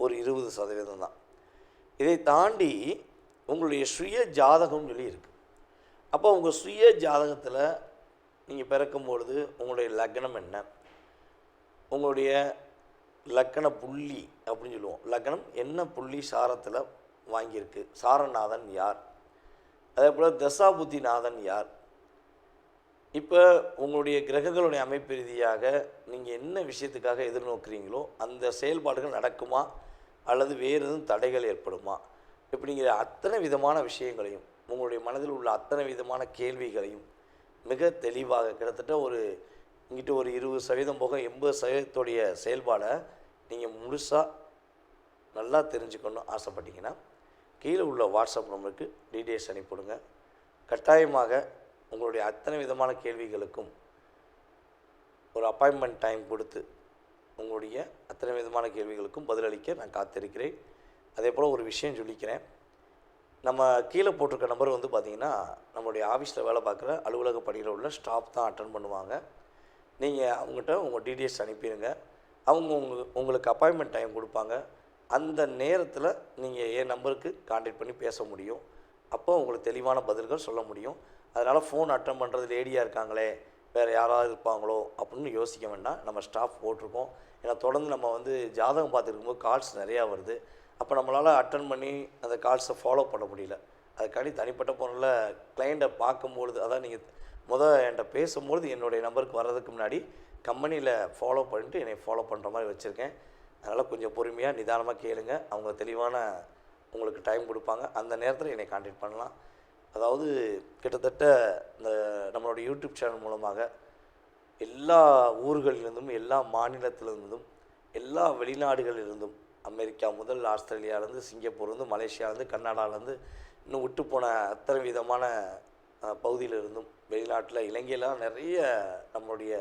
ஒரு 20% தான். இதை தாண்டி உங்களுடைய சுய ஜாதகம்னு சொல்லி இருக்குது. அப்போ உங்கள் சுய ஜாதகத்தில் நீங்கள் பிறக்கும்பொழுது உங்களுடைய லக்னம் என்ன, உங்களுடைய லக்கண புள்ளி அப்படின்னு சொல்லுவோம். லக்னம் என்ன புள்ளி சாரத்தில் வாங்கியிருக்கு, சாரநாதன் யார், அதே போல் தசாபுத்திநாதன் யார். இப்போ உங்களுடைய கிரகங்களுடைய அமைப்பு ரீதியாக நீங்கள் என்ன விஷயத்துக்காக எதிர்நோக்குறீங்களோ அந்த செயல்பாடுகள் நடக்குமா அல்லது வேறு எதுவும் தடைகள் ஏற்படுமா இப்படிங்கிற அத்தனை விதமான விஷயங்களையும், உங்களுடைய மனதில் உள்ள அத்தனை விதமான கேள்விகளையும் மிக தெளிவாக கிட்டத்தட்ட இங்கிட்ட ஒரு 20% போக 80% செயல்பாடை நீங்கள் முழுசாக நல்லா தெரிஞ்சுக்கணும் ஆசைப்பட்டீங்கன்னா கீழே உள்ள வாட்ஸ்அப் நம்பருக்கு டீட்டெயில்ஸ் அனுப்பிவிடுங்க. கட்டாயமாக உங்களுடைய அத்தனை விதமான கேள்விகளுக்கும் ஒரு அப்பாயின்மெண்ட் டைம் கொடுத்து உங்களுடைய அத்தனை விதமான கேள்விகளுக்கும் பதிலளிக்க நான் காத்திருக்கிறேன். அதே போல் ஒரு விஷயம் சொல்லிக்கிறேன். நம்ம கீழே போட்டிருக்க நம்பர் வந்து பார்த்திங்கன்னா நம்மளுடைய ஆஃபீஸில் வேலை பார்க்குற அலுவலக பணியில் உள்ள ஸ்டாஃப் தான் அட்டன் பண்ணுவாங்க. நீங்கள் அவங்ககிட்ட உங்கள் டீட்டெயில்ஸ் அனுப்பிடுங்க. அவங்க உங்களுக்கு அப்பாயின்மெண்ட் டைம் கொடுப்பாங்க. அந்த நேரத்தில் நீங்கள் என் நம்பருக்கு கான்டாக்ட் பண்ணி பேச முடியும். அப்போ உங்களுக்கு தெளிவான பதில்கள் சொல்ல முடியும். அதனால் ஃபோன் அட்டன் பண்ணுறது லேடியாக இருக்காங்களே, வேறு யாராவது இருப்பாங்களோ அப்படின்னு யோசிக்க வேண்டாம். நம்ம ஸ்டாஃப் போட்டிருக்கோம். ஏன்னா தொடர்ந்து நம்ம வந்து ஜாதகம் பார்த்துருக்கும்போது கால்ஸ் நிறையா வருது. அப்போ நம்மளால் அட்டன் பண்ணி அந்த கால்ஸை ஃபாலோ பண்ண முடியல. அதுக்காண்டி தனிப்பட்ட ஃபோனில் கிளைண்ட்டை பார்க்கும்பொழுது, அதான் நீங்கள் என்கிட்ட பேசும்பொழுது என்னுடைய நம்பருக்கு வர்றதுக்கு முன்னாடி கம்பெனியில் ஃபாலோ பண்ணிட்டு என்னை ஃபாலோ பண்ணுற மாதிரி வச்சுருக்கேன். அதனால் கொஞ்சம் பொறுமையாக நிதானமாக கேளுங்க. அவங்க தெளிவான உங்களுக்கு டைம் கொடுப்பாங்க. அந்த நேரத்தில் என்னை கான்டாக்ட் பண்ணலாம். அதாவது கிட்டத்தட்ட இந்த நம்மளோட யூடியூப் சேனல் மூலமாக எல்லா ஊர்களிலிருந்தும், எல்லா மாநிலத்திலிருந்தும், எல்லா வெளிநாடுகளிலிருந்தும், அமெரிக்கா முதல் ஆஸ்திரேலியாவிலேருந்து, சிங்கப்பூர்லேருந்து, மலேசியாவிலேருந்து, கர்நாடகாவிலேருந்து, இன்னும் விட்டு போன அத்தனை விதமான பகுதியிலிருந்தும், வெளிநாட்டில் இலங்கையெல்லாம் நிறைய நம்மளுடைய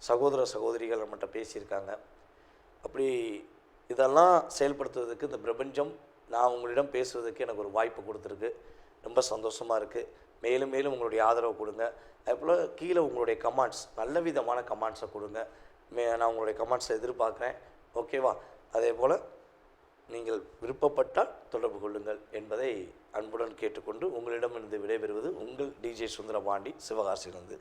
சகோதர சகோதரிகள் நம்மகிட்ட பேசியிருக்காங்க. அப்படி இதெல்லாம் செயல்படுத்துவதற்கு இந்த பிரபஞ்சம் நான் உங்களிடம் பேசுவதற்கு எனக்கு ஒரு வாய்ப்பு கொடுத்துருக்கு. ரொம்ப சந்தோஷமாக இருக்குது. மேலும் மேலும் உங்களுடைய ஆதரவு கொடுங்க. அதுபோல் கீழே உங்களுடைய கமெண்ட்ஸ், நல்ல விதமான கமெண்ட்ஸை கொடுங்க. நான் உங்களுடைய கமெண்ட்ஸை எதிர்பார்க்குறேன். ஓகேவா? அதே போல் நீங்கள் விருப்பப்பட்டால் தொடர்பு கொள்ளுங்கள் என்பதை அன்புடன் கேட்டுக்கொண்டு உங்களிடமிருந்து விடைபெறுவது உங்கள் டிஜே சுந்தரபாண்டி, சிவகாசியிலிருந்து.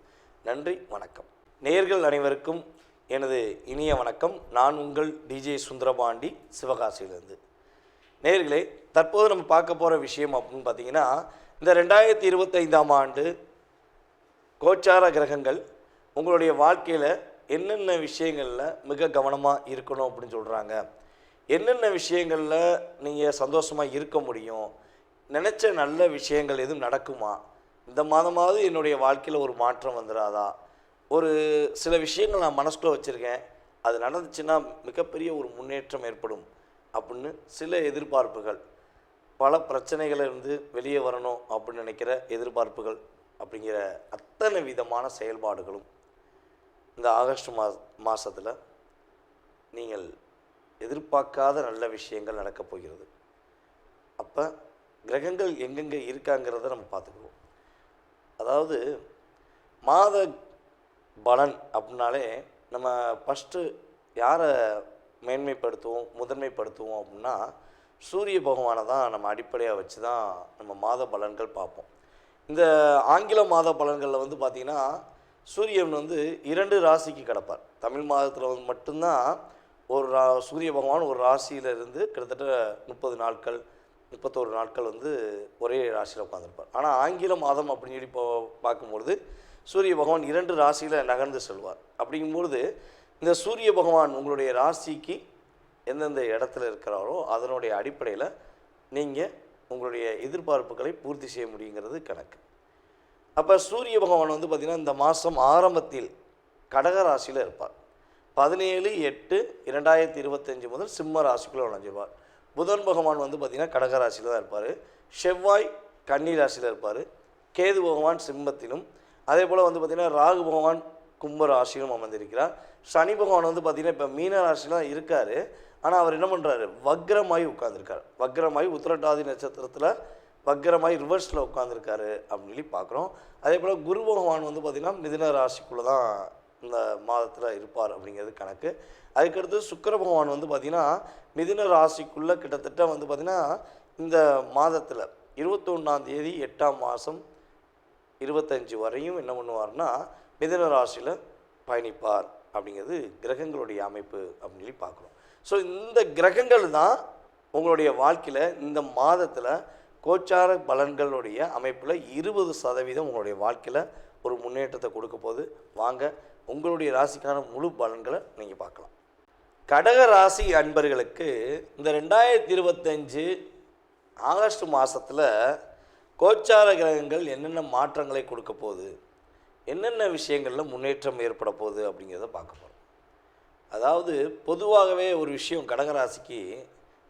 நன்றி, வணக்கம். நேயர்கள் அனைவருக்கும் எனது இனிய வணக்கம். நான் உங்கள் டிஜே சுந்தரபாண்டி, சிவகாசியிலிருந்து. நேயர்களே, தற்போது நம்ம பார்க்க போகிற விஷயம் அப்படின்னு பார்த்தீங்கன்னா, இந்த 2025ஆம் ஆண்டு கோச்சார கிரகங்கள் உங்களுடைய வாழ்க்கையில் என்னென்ன விஷயங்களில் மிக கவனமாக இருக்கணும் அப்படின்னு சொல்கிறாங்க, என்னென்ன விஷயங்களில் நீங்கள் சந்தோஷமாக இருக்க முடியும், நினச்ச நல்ல விஷயங்கள் எதுவும் நடக்குமா, இந்த மாதமாவது என்னுடைய வாழ்க்கையில் ஒரு மாற்றம் வந்துடாதா, ஒரு சில விஷயங்கள் நான் மனசுக்குள்ளே வச்சுருக்கேன், அது நடந்துச்சுன்னா மிகப்பெரிய ஒரு முன்னேற்றம் ஏற்படும் அப்படின்னு சில எதிர்பார்ப்புகள், பல பிரச்சனைகளிலிருந்து வெளியே வரணும் அப்படின்னு நினைக்கிற எதிர்பார்ப்புகள் அப்படிங்கிற அத்தனை விதமான செயல்பாடுகளும் இந்த ஆகஸ்ட் மாதத்தில் நீங்கள் எதிர்பார்க்காத நல்ல விஷயங்கள் நடக்கப் போகிறது. அப்போ கிரகங்கள் எங்கெங்கே இருக்காங்கிறத நம்ம பார்த்துக்குவோம். அதாவது மாத பலன் அப்படின்னாலே நம்ம ஃபஸ்ட்டு யாரை மேன்மைப்படுத்துவோம், முதன்மைப்படுத்துவோம் அப்படின்னா சூரிய பகவானை தான் நம்ம அடிப்படையாக வச்சு தான் நம்ம மாத பலன்கள் பார்ப்போம். இந்த ஆங்கில மாத பலன்களில் வந்து பார்த்திங்கன்னா சூரியன் வந்து 2 ராசிக்கு கிடப்பார். தமிழ் மாதத்தில் வந்து மட்டும்தான் ஒரு சூரிய பகவான் ஒரு ராசியிலிருந்து கிட்டத்தட்ட 30 நாட்கள் 31 நாட்கள் வந்து ஒரே ராசியில் உட்காந்துருப்பார். ஆனால் ஆங்கில மாதம் அப்படின்னு சொல்லி இப்போ பார்க்கும்பொழுது சூரிய பகவான் 2 ராசியில் நகர்ந்து செல்வார். அப்படிங்கும்பொழுது இந்த சூரிய பகவான் உங்களுடைய ராசிக்கு எந்தெந்த இடத்துல இருக்கிறாரோ அதனுடைய அடிப்படையில் நீங்கள் உங்களுடைய எதிர்பார்ப்புகளை பூர்த்தி செய்ய முடியுங்கிறது கணக்கு. அப்போ சூரிய பகவான் வந்து பார்த்திங்கன்னா இந்த மாதம் ஆரம்பத்தில் கடக ராசியில் இருப்பார். 17/8/2025 முதல் சிம்ம ராசிக்குள்ளே நுழைஞ்சிருவார். புதன் பகவான் வந்து பார்த்திங்கன்னா கடக ராசியில் தான் இருப்பார். செவ்வாய் கன்னி ராசியில் இருப்பார். கேது பகவான் சிம்மத்திலும், அதே போல் வந்து பார்த்திங்கன்னா ராகு பகவான் கும்ப ராசியிலும் அமர்ந்திருக்கிறார். சனி பகவான் வந்து பார்த்திங்கன்னா இப்போ மீன ராசியில் தான் இருக்கார். ஆனால் அவர் என்ன பண்ணுறாரு, வக்ரமாகி உட்காந்துருக்கார். வக்ரமாகி உத்திரட்டாதி நட்சத்திரத்தில் வக்ரமாகி ரிவர்ஸில் உட்காந்துருக்காரு அப்படின்னு சொல்லி பார்க்குறோம். அதே போல் குரு பகவான் வந்து பார்த்திங்கன்னா மிதுன ராசிக்குள்ளே தான் இந்த மாதத்தில் இருப்பார் அப்படிங்கிறது கணக்கு. அதுக்கடுத்து சுக்கிர பகவான் வந்து பார்த்திங்கன்னா மிதுன ராசிக்குள்ளே கிட்டத்தட்ட வந்து பார்த்திங்கன்னா இந்த மாதத்தில் 21ஆம் தேதி 8ஆம் மாதம் 25 வரையும் என்ன பண்ணுவார்னா மிதுன ராசியில் பயணிப்பார் அப்படிங்கிறது கிரகங்களுடைய அமைப்பு அப்படின்னு சொல்லி பார்க்குறோம். ஸோ இந்த கிரகங்கள் தான் உங்களுடைய வாழ்க்கையில் இந்த மாதத்தில் கோச்சார பலன்களுடைய அமைப்பில் 20% உங்களுடைய வாழ்க்கையில் ஒரு முன்னேற்றத்தை கொடுக்க போது. வாங்க உங்களுடைய ராசிக்கான முழு பலன்களை நீங்கள் பார்க்கலாம். கடக ராசி அன்பர்களுக்கு இந்த 2025 ஆகஸ்ட் மாதத்தில் கோச்சார கிரகங்கள் என்னென்ன மாற்றங்களை கொடுக்க போகுது, என்னென்ன விஷயங்களில் முன்னேற்றம் ஏற்பட போகுது அப்படிங்கிறத பார்க்க போகிறோம். அதாவது பொதுவாகவே ஒரு விஷயம் கடகராசிக்கு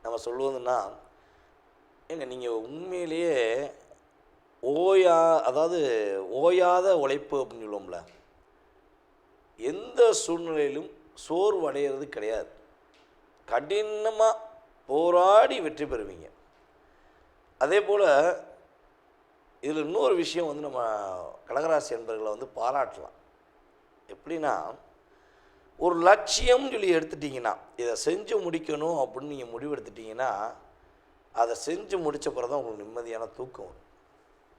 நம்ம சொல்லுவதுன்னா, ஏங்க நீங்கள் உண்மையிலேயே ஓயாத உழைப்பு அப்படின்னு சொல்லுவோம்ல, எந்த சூழ்நிலையிலும் சோர்வு அடைகிறது கிடையாது. கடினமாக போராடி வெற்றி பெறுவீங்க. அதே போல் இதில் இன்னொரு விஷயம் வந்து நம்ம கடகராசி என்பர்களை வந்து பாராட்டலாம். எப்படின்னா, ஒரு லட்சியம்னு சொல்லி எடுத்துட்டிங்கன்னா, இதை செஞ்சு முடிக்கணும் அப்படின்னு நீங்கள் முடிவெடுத்துட்டிங்கன்னா அதை செஞ்சு முடித்த பிறகு தான் உங்களுக்கு நிம்மதியான தூக்கம் வரும்.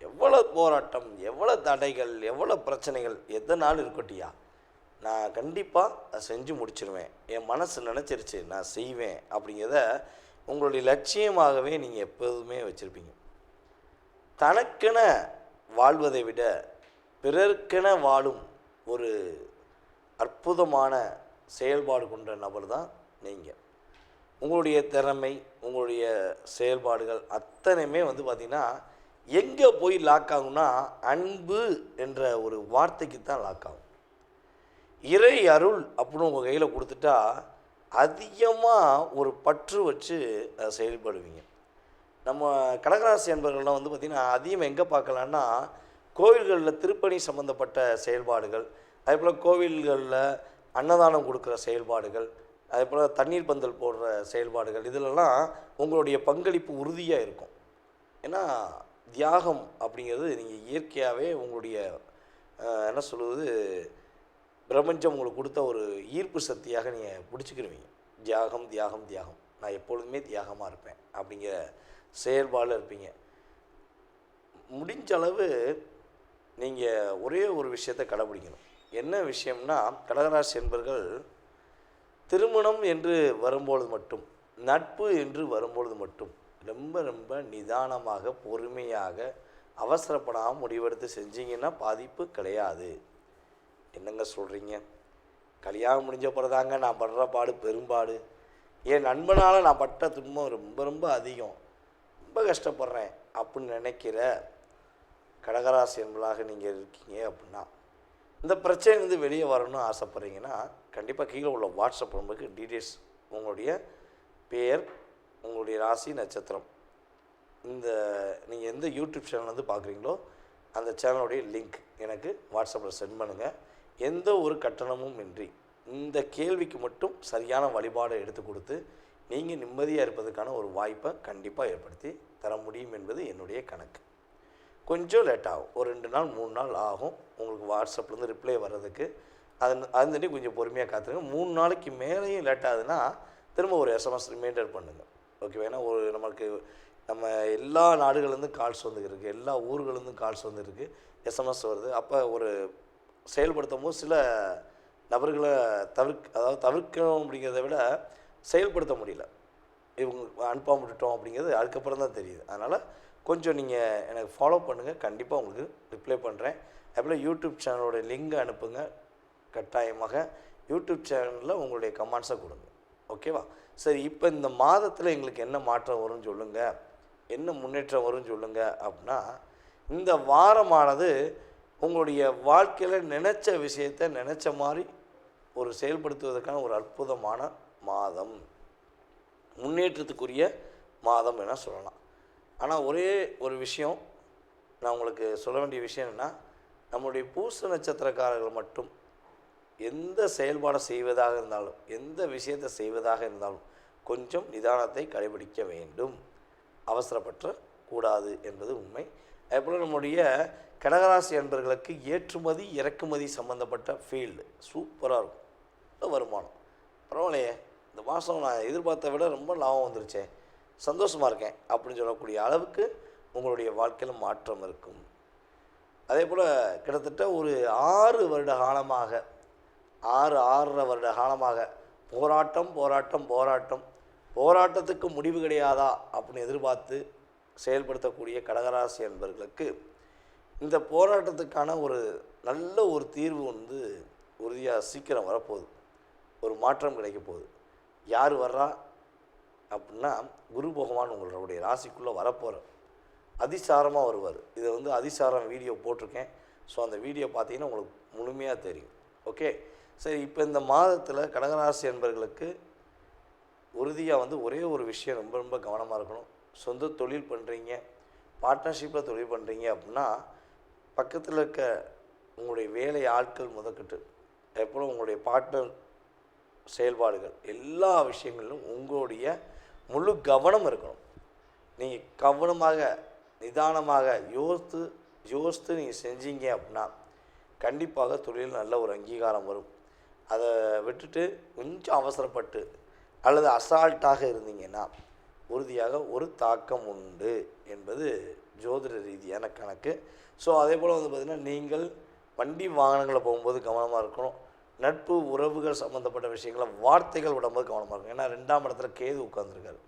எவ்வளோ போராட்டம், எவ்வளோ தடைகள், எவ்வளோ பிரச்சனைகள் எதனாலும் இருக்கட்டியா, நான் கண்டிப்பாக அதை செஞ்சு முடிச்சிருவேன், என் மனசு நினச்சிருச்சு நான் செய்வேன் அப்படிங்கிறத உங்களுடைய லட்சியமாகவே நீங்கள் எப்போதுமே வச்சுருப்பீங்க. தனக்கென வாழ்வதை விட பிறர்க்கென வாழும் ஒரு அற்புதமான செயல்பாடு கொண்ட நபர் தான் நீங்கள். உங்களுடைய திறமை, உங்களுடைய செயல்பாடுகள் அத்தனையுமே வந்து பார்த்திங்கன்னா எங்கே போய் லாக் ஆகும்னா அன்பு என்ற ஒரு வார்த்தைக்கு தான் லாக் ஆகும். இறை அருள் அப்படின்னு உங்கள் கையில் கொடுத்துட்டா அதிகமாக ஒரு பற்று வச்சு செயல்படுவீங்க. நம்ம கடகராசி என்பவர்கள்லாம் வந்து பார்த்திங்கன்னா அதிகம் எங்கே பார்க்கலான்னா கோவில்களில் திருப்பணி சம்மந்தப்பட்ட செயல்பாடுகள், அதே போல் கோவில்களில் அன்னதானம் கொடுக்குற செயல்பாடுகள், அதே போல் தண்ணீர் பந்தல் போடுற செயல்பாடுகள், இதிலெல்லாம் உங்களுடைய பங்களிப்பு உறுதியாக இருக்கும். ஏன்னா தியாகம் அப்படிங்கிறது நீங்கள் இயற்கையாகவே உங்களுடைய என்ன சொல்வது, பிரபஞ்சம் உங்களுக்கு கொடுத்த ஒரு ஈர்ப்பு சக்தியாக நீங்கள் பிடிச்சிக்கிருவீங்க. தியாகம் தியாகம் தியாகம், நான் எப்பொழுதுமே தியாகமாக இருப்பேன் அப்படிங்கிற செயல்பாடில் இருப்பீங்க. முடிஞ்ச அளவு நீங்கள் ஒரே ஒரு விஷயத்தை கடைபிடிக்கணும். என்ன விஷயம்னா, கடகராசி என்பர்கள் திருமணம் என்று வரும்பொழுது மட்டும், நட்பு என்று வரும்பொழுது மட்டும் ரொம்ப ரொம்ப நிதானமாக பொறுமையாக அவசரப்படாமல் முடிவெடுத்து செஞ்சீங்கன்னா பாதிப்பு கிடையாது. என்னங்க சொல்கிறீங்க? கல்யாணம் முடிஞ்ச பிறதாங்க நான் படுற பாடு பெரும்பாடு, என் நண்பனால் நான் பட்ட துன்பம் ரொம்ப ரொம்ப அதிகம், ரொம்ப கஷ்டப்படுறேன் அப்படின்னு நினைக்கிற கடகராசி என்பதாக நீங்கள் இருக்கீங்க அப்படின்னா, இந்த பிரச்சனையிலேருந்து வெளியே வரணும்னு ஆசைப்பட்றீங்கன்னா கண்டிப்பாக கீழே உள்ள வாட்ஸ்அப் நம்பருக்கு டீட்டெயில்ஸ், உங்களுடைய பேர், உங்களுடைய ராசி நட்சத்திரம், இந்த நீங்கள் எந்த யூடியூப் சேனல் வந்து பார்க்குறீங்களோ அந்த சேனலுடைய லிங்க் எனக்கு வாட்ஸ்அப்பில் சென்ட் பண்ணுங்கள். எந்த ஒரு கட்டணமும் இன்றி இந்த கேள்விக்கு மட்டும் சரியான வழிபாடை எடுத்து கொடுத்து நீங்கள் நிம்மதியாக இருப்பதுக்கான ஒரு வாய்ப்பை கண்டிப்பாக ஏற்படுத்தி தர முடியும் என்பது என்னுடைய கணக்கு. கொஞ்சம் லேட் ஆகும், ஒரு 2 நாள் 3 நாள் ஆகும் உங்களுக்கு வாட்ஸ்அப்லேருந்து ரிப்ளை வர்றதுக்கு. அதுந்தண்டி கொஞ்சம் பொறுமையாக காத்துருங்க. 3 நாளைக்கு மேலேயும் லேட் ஆகுதுன்னா திரும்ப ஒரு எஸ்எம்எஸ் ரிமைண்டர் பண்ணுங்கள், ஓகேவா? ஏன்னா நம்ம எல்லா நாடுகள்லேருந்து கால்ஸ் வந்துருக்கு, எல்லா ஊர்கள்லேருந்து கால்ஸ் வந்துருக்கு, எஸ்எம்எஸ் வருது. அப்போ ஒரு செயல்படுத்தும் போது சில நபர்களை தவிர்க்கணும் அப்படிங்கிறத விட செயல்படுத்த முடியல, இவங்க அனுப்பாம விட்டுட்டோம் அப்படிங்கிறது அதுக்கப்புறம் தான் தெரியுது. அதனால் கொஞ்சம் நீங்கள் எனக்கு ஃபாலோ பண்ணுங்கள், கண்டிப்பாக உங்களுக்கு ரிப்ளை பண்ணுறேன். அதுபோல் யூடியூப் சேனலோட லிங்கை அனுப்புங்க, கட்டாயமாக யூடியூப் சேனலில் உங்களுடைய கமெண்ட்ஸை கொடுங்க, ஓகேவா? சரி, இப்போ இந்த மாதத்தில் எங்களுக்கு என்ன மாற்றம் வரும்னு சொல்லுங்கள், என்ன முன்னேற்றம் வரும்னு சொல்லுங்கள் அப்படின்னா, இந்த வாரமானது உங்களுடைய வாழ்க்கையில் நினச்ச விஷயத்தை நினச்ச மாதிரி ஒரு செயல்படுத்துவதற்கான ஒரு அற்புதமான மாதம், முன்னேற்றத்துக்குரிய மாதம் என சொல்லலாம். ஆனால் ஒரே ஒரு விஷயம் நான் உங்களுக்கு சொல்ல வேண்டிய விஷயம் என்னென்னா, நம்முடைய பூச நட்சத்திரக்காரர்கள் மட்டும் எந்த செயல்பாடை செய்வதாக இருந்தாலும், எந்த விஷயத்தை செய்வதாக இருந்தாலும் கொஞ்சம் நிதானத்தை கடைபிடிக்க வேண்டும், அவசரப்பற்ற கூடாது என்பது உண்மை. அதேபோல் நம்முடைய கடகராசி அன்பர்களுக்கு ஏற்றுமதி இறக்குமதி சம்மந்தப்பட்ட ஃபீல்டு சூப்பராக இருக்கும், வருமானம் பரவாயில்லையே, இந்த மாதம் நான் எதிர்பார்த்த விட ரொம்ப லாபம் வந்துருச்சே, சந்தோஷமாக இருக்கேன் அப்படின்னு சொல்லக்கூடிய அளவுக்கு உங்களுடைய வாழ்க்கையில் மாற்றம் இருக்கும். அதே போல் கிட்டத்தட்ட ஒரு 6 வருட காலமாக 6.5 வருட காலமாக போராட்டத்துக்கு முடிவு கிடையாதா அப்படின்னு எதிர்பார்த்து செயல்படுத்தக்கூடிய கடகராசி அன்பர்களுக்கு இந்த போராட்டத்துக்கான ஒரு நல்ல ஒரு தீர்வு உறுதியாக சீக்கிரம் வரப்போகுது, ஒரு மாற்றம் கிடைக்க போகுது. யார் வர்றா அப்படின்னா, குரு பகவான் உங்களுடைய ராசிக்குள்ளே வரப்போகிறார், அதிசாரமாக வருவார். இதை அதிசாரம் வீடியோ போட்டிருக்கேன், ஸோ அந்த வீடியோ பார்த்தீங்கன்னா உங்களுக்கு முழுமையாக தெரியும், ஓகே? சரி, இப்போ இந்த மாதத்தில் கடகராசி என்பவர்களுக்கு உறுதியாக ஒரே ஒரு விஷயம் ரொம்ப ரொம்ப கவனமாக இருக்கணும். சொந்த தொழில் பண்ணுறீங்க, பார்ட்னர்ஷிப்பில் தொழில் பண்ணுறீங்க அப்படின்னா, பக்கத்தில் இருக்க உங்களுடைய வேலை ஆட்கள் முதற்கட்டு எப்போ உங்களுடைய பார்ட்னர் செயல்பாடுகள் எல்லா விஷயங்களிலும் உங்களுடைய முழு கவனம் இருக்கணும். நீங்கள் கவனமாக நிதானமாக யோசித்து நீங்கள் செஞ்சீங்க அப்படின்னா கண்டிப்பாக தொழில் நல்ல ஒரு அங்கீகாரம் வரும். அதை விட்டுட்டு கொஞ்சம் அவசரப்பட்டு அல்லது அசால்ட்டாக இருந்தீங்கன்னா உறுதியாக ஒரு தாக்கம் உண்டு என்பது ஜோதிட ரீதியான கணக்கு. ஸோ அதே போல் பார்த்திங்கன்னா, நீங்கள் வண்டி வாகனங்களை போகும்போது கவனமாக இருக்கணும். நட்பு உறவுகள் சம்மந்தப்பட்ட விஷயங்களை வார்த்தைகள் விடும்போது கவனமாக இருக்கும். ஏன்னா 2ஆம் இடத்துல கேது உட்காந்துருக்காரு.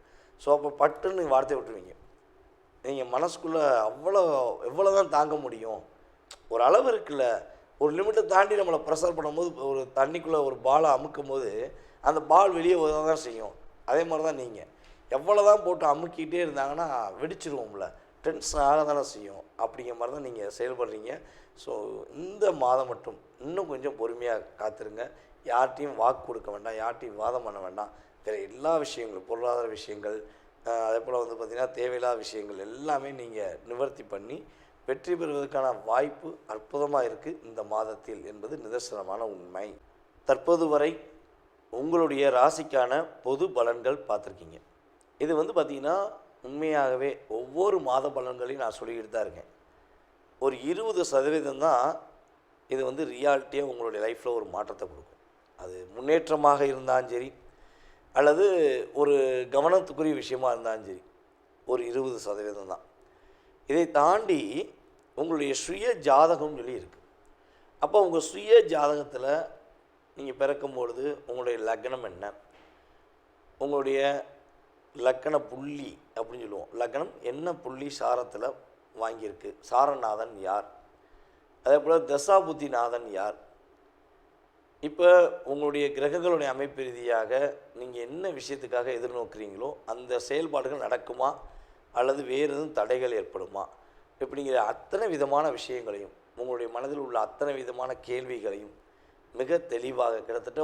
ஸோ அப்போ பட்டுன்னு நீங்கள் வார்த்தை விட்டுருவீங்க. நீங்கள் மனசுக்குள்ளே எவ்வளோ தான் தாங்க முடியும், ஒரு அளவு இருக்குல்ல, ஒரு லிமிட்டை தாண்டி நம்மளை ப்ரெஷர் பண்ணும்போது ஒரு தண்ணிக்குள்ளே ஒரு பாலை அமுக்கும் போது அந்த பால் வெளியே தான் செய்யும். அதே மாதிரி தான் நீங்கள் எவ்வளோ தான் போட்டு அமுக்கிட்டே இருந்தாங்கன்னா வெடிச்சிருவோம்ல, டென்ஷன் ஆக தானே செய்யும். அப்படிங்கிற மாதிரி தான் நீங்கள் செயல்படுறீங்க. ஸோ இந்த மாதம் மட்டும் இன்னும் கொஞ்சம் பொறுமையாக காத்துருங்க. யார்கிட்டையும் வாக்கு கொடுக்க வேண்டாம், யார்கிட்டையும் வாதம் பண்ண வேண்டாம். வேறு எல்லா விஷயங்களும், பொருளாதார விஷயங்கள், அதே போல் பார்த்திங்கன்னா தேவையில்லாத விஷயங்கள் எல்லாமே நீங்கள் நிவர்த்தி பண்ணி வெற்றி பெறுவதற்கான வாய்ப்பு அற்புதமாக இருக்குது இந்த மாதத்தில் என்பது நிதர்சனமான உண்மை. தற்போது வரை உங்களுடைய ராசிக்கான பொது பலன்கள் பார்த்துருக்கீங்க. இது பார்த்திங்கன்னா உண்மையாகவே ஒவ்வொரு மாத பலன்களையும் நான் சொல்லிக்கிட்டு தான் இருக்கேன். ஒரு 20% தான் இது ரியாலிட்டியாக உங்களுடைய லைஃப்பில் ஒரு மாற்றத்தை கொடுக்கும். அது முன்னேற்றமாக இருந்தாலும் சரி, அல்லது ஒரு கவனத்துக்குரிய விஷயமாக இருந்தாலும் சரி, ஒரு 20% தான். இதை தாண்டி உங்களுடைய சுய ஜாதகம்னு சொல்லி இருக்குது. அப்போ உங்கள் சுய ஜாதகத்தில் நீங்கள் பிறக்கும்பொழுது உங்களுடைய லக்னம் என்ன, உங்களுடைய லக்கண புள்ளி அப்படின்னு சொல்லுவோம், லக்னம் என்ன புள்ளி சாரத்தில் வாங்கியிருக்கு, சாரநாதன் யார், அதே போல் தசாபுத்திநாதன் யார். இப்போ உங்களுடைய கிரகங்களுடைய அமைப்பு ரீதியாக நீங்கள் என்ன விஷயத்துக்காக எதிர்நோக்குறீங்களோ அந்த செயல்பாடுகள் நடக்குமா அல்லது வேறு எதுவும் தடைகள் ஏற்படுமா, இப்படிங்கிற அத்தனை விதமான விஷயங்களையும் உங்களுடைய மனதில் உள்ள அத்தனை விதமான கேள்விகளையும் மிக தெளிவாக கிட்டத்தட்ட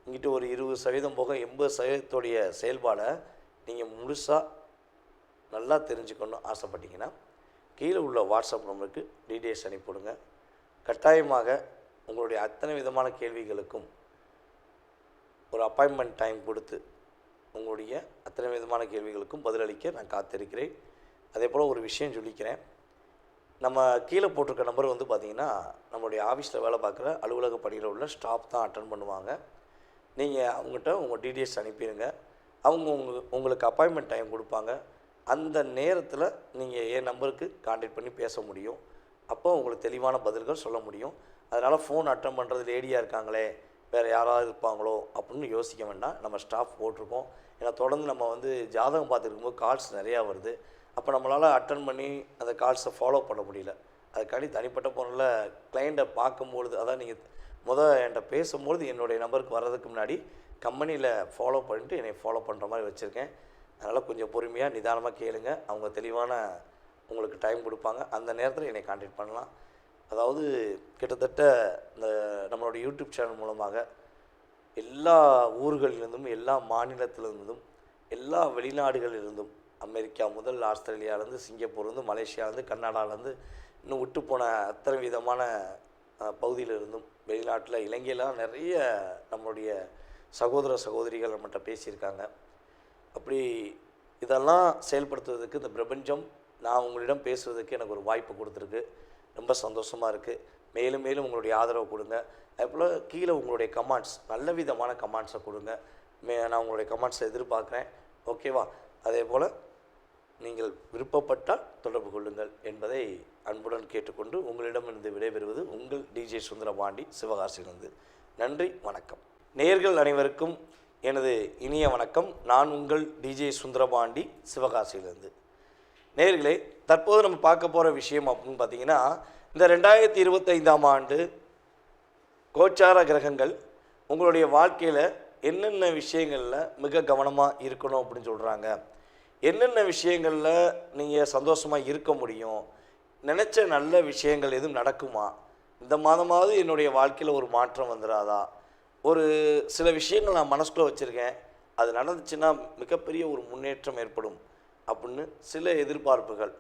இங்கிட்ட ஒரு 20% போக 80% செயல்பாடை நீங்கள் முழுசாக நல்லா தெரிஞ்சுக்கணும் ஆசைப்பட்டீங்கன்னா கீழே உள்ள வாட்ஸ்அப் நம்பருக்கு டீட்டெயில்ஸ் அனுப்பிவிடுங்க. கட்டாயமாக உங்களுடைய அத்தனை விதமான கேள்விகளுக்கும் ஒரு அப்பாயின்மெண்ட் டைம் கொடுத்து உங்களுடைய அத்தனை விதமான கேள்விகளுக்கும் பதிலளிக்க நான் காத்திருக்கிறேன். அதே போல் ஒரு விஷயம் சொல்லிக்கிறேன். நம்ம கீழே போட்டிருக்க நம்பர் வந்து பார்த்திங்கன்னா நம்மளுடைய ஆஃபீஸில் வேலை பார்க்குற அலுவலக பணியில் உள்ள ஸ்டாஃப் தான் அட்டன் பண்ணுவாங்க. நீங்கள் அவங்ககிட்ட உங்கள் டீட்டெயில்ஸ் அனுப்பிடுங்க. அவங்க உங்களுக்கு அப்பாயின்மெண்ட் டைம் கொடுப்பாங்க. அந்த நேரத்தில் நீங்கள் என் நம்பருக்கு கான்டாக்ட் பண்ணி பேச முடியும். அப்போ உங்களுக்கு தெளிவான பதில்கள் சொல்ல முடியும். அதனால் ஃபோன் அட்டன் பண்ணுறது லேடியாக இருக்காங்களே, வேறு யாராவது இருப்பாங்களோ அப்படின்னு யோசிக்க வேண்டாம். நம்ம ஸ்டாஃப் போட்டிருக்கோம். ஏன்னா தொடர்ந்து நம்ம வந்து ஜாதகம் பார்த்துருக்கும்போது கால்ஸ் நிறையா வருது. அப்போ நம்மளால் அட்டன் பண்ணி அந்த கால்ஸை ஃபாலோ பண்ண முடியல. அதுக்காண்டி தனிப்பட்ட முறையில் கிளைண்ட்டை பார்க்கும்பொழுது, அதான் நீங்கள் என்கிட்ட பேசும்பொழுது என்னுடைய நம்பருக்கு வர்றதுக்கு முன்னாடி கம்பெனியில் ஃபாலோ பண்ணிட்டு என்னை ஃபாலோ பண்ணுற மாதிரி வச்சுருக்கேன். அதனால் கொஞ்சம் பொறுமையாக நிதானமாக கேளுங்க. அவங்க தெளிவான உங்களுக்கு டைம் கொடுப்பாங்க. அந்த நேரத்தில் என்னை கான்டாக்ட் பண்ணலாம். அதாவது கிட்டத்தட்ட இந்த நம்மளுடைய யூடியூப் சேனல் மூலமாக எல்லா ஊர்களிலிருந்தும், எல்லா மாநிலத்திலிருந்தும், எல்லா வெளிநாடுகளிலிருந்தும், அமெரிக்கா முதல் ஆஸ்திரேலியாவிலேருந்து, சிங்கப்பூர்லேருந்து, மலேசியாவிலேருந்து, கர்நாடகாவிலேருந்து, இன்னும் விட்டு போன அத்தனை விதமான பகுதியிலிருந்தும், வெளிநாட்டில் இலங்கையெல்லாம் நிறைய நம்மளுடைய சகோதர சகோதரிகள் நம்மகிட்ட பேசியிருக்காங்க. அப்படி இதெல்லாம் செயல்படுத்துவதற்கு இந்த பிரபஞ்சம் நான் உங்களிடம் பேசுவதற்கு எனக்கு ஒரு வாய்ப்பு கொடுத்துருக்கு. ரொம்ப சந்தோஷமாக இருக்குது. மேலும் மேலும் உங்களுடைய ஆதரவு கொடுங்க. அதுபோல் கீழே உங்களுடைய கமெண்ட்ஸ், நல்ல விதமான கமெண்ட்ஸை கொடுங்க. நான் உங்களுடைய கமெண்ட்ஸை எதிர்பார்க்குறேன். ஓகேவா? அதே போல் நீங்கள் விருப்பப்பட்டால் தொடர்பு கொள்ளுங்கள் என்பதை அன்புடன் கேட்டுக்கொண்டு உங்களிடமிருந்து விடைபெறுவது உங்கள் டிஜே சுந்தரபாண்டி, சிவகாசியிலிருந்து. நன்றி, வணக்கம். நேயர்கள் அனைவருக்கும் எனது இனிய வணக்கம். நான் உங்கள் டிஜே சுந்தரபாண்டி, சிவகாசியிலிருந்து. நேயர்களே, தற்போது நம்ம பார்க்க போகிற விஷயம் அப்படின்னு பார்த்தீங்கன்னா, இந்த 2025ஆம் ஆண்டு கோச்சார கிரகங்கள் உங்களுடைய வாழ்க்கையில் என்னென்ன விஷயங்களில் மிக கவனமாக இருக்கணும் அப்படின்னு சொல்கிறாங்க, என்னென்ன விஷயங்களில் நீங்கள் சந்தோஷமாக இருக்க முடியும், நினச்ச நல்ல விஷயங்கள் எதுவும் நடக்குமா, இந்த மாதமாவது என்னுடைய வாழ்க்கையில் ஒரு மாற்றம் வந்துடாதா, ஒரு சில விஷயங்கள் நான் மனசுக்குள்ளே வச்சுருக்கேன், அது நடந்துச்சுன்னா மிகப்பெரிய ஒரு முன்னேற்றம் ஏற்படும் அப்படின்னு சில எதிர்பார்ப்புகள்,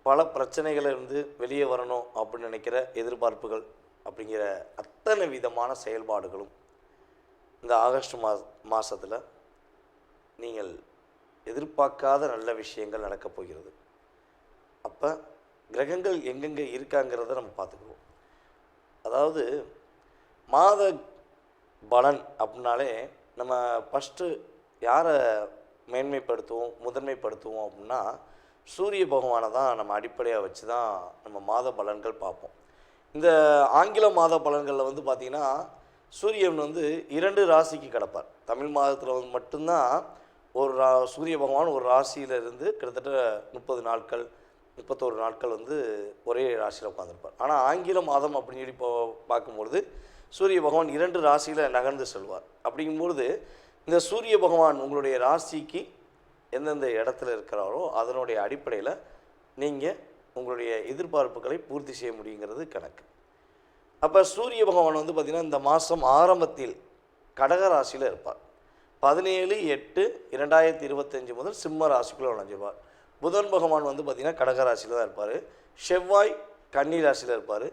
பல பிரச்சனைகளிலிருந்து வெளியே வரணும் அப்படின்னு நினைக்கிற எதிர்பார்ப்புகள் அப்படிங்கிற அத்தனை விதமான செயல்பாடுகளும் இந்த ஆகஸ்ட் மாதத்தில் நீங்கள் எதிர்பார்க்காத நல்ல விஷயங்கள் நடக்கப் போகிறது. அப்போ கிரகங்கள் எங்கெங்கே இருக்காங்கிறத நம்ம பார்த்துக்குவோம். அதாவது மாத பலன் அப்படின்னாலே நம்ம ஃபஸ்ட்டு யாரை மேன்மைப்படுத்துவோம், முதன்மைப்படுத்துவோம் அப்படின்னா சூரிய பகவானை தான் நம்ம அடிப்படையாக வச்சு தான் நம்ம மாத பலன்கள் பார்ப்போம். இந்த ஆங்கில மாத பலன்களில் வந்து பார்த்திங்கன்னா சூரியன் வந்து 2 ராசிக்கு கிடப்பார். தமிழ் மாதத்தில் வந்து மட்டும்தான் சூரிய பகவான் ஒரு ராசியிலிருந்து கிட்டத்தட்ட 30 நாட்கள் 31 நாட்கள் வந்து ஒரே ராசியில் உட்காந்துருப்பார். ஆனால் ஆங்கில மாதம் அப்படின்னு சொல்லி பார்க்கும்பொழுது சூரிய பகவான் 2 ராசியில் நகர்ந்து செல்வார். அப்படிங்கும்பொழுது இந்த சூரிய பகவான் உங்களுடைய ராசிக்கு எந்தெந்த இடத்துல இருக்கிறாரோ அதனுடைய அடிப்படையில் நீங்கள் உங்களுடைய எதிர்பார்ப்புகளை பூர்த்தி செய்ய முடியுங்கிறது கணக்கு. அப்போ சூரிய பகவான் வந்து பார்த்திங்கன்னா இந்த மாதம் ஆரம்பத்தில் கடக ராசியில் இருப்பார். 17/8/2025 முதல் சிம்ம ராசிக்குள்ளே நுழைஞ்சிருவார். புதன் பகவான் வந்து பார்த்திங்கன்னா கடக ராசியில் தான் இருப்பார். செவ்வாய் கன்னி ராசியில் இருப்பார்.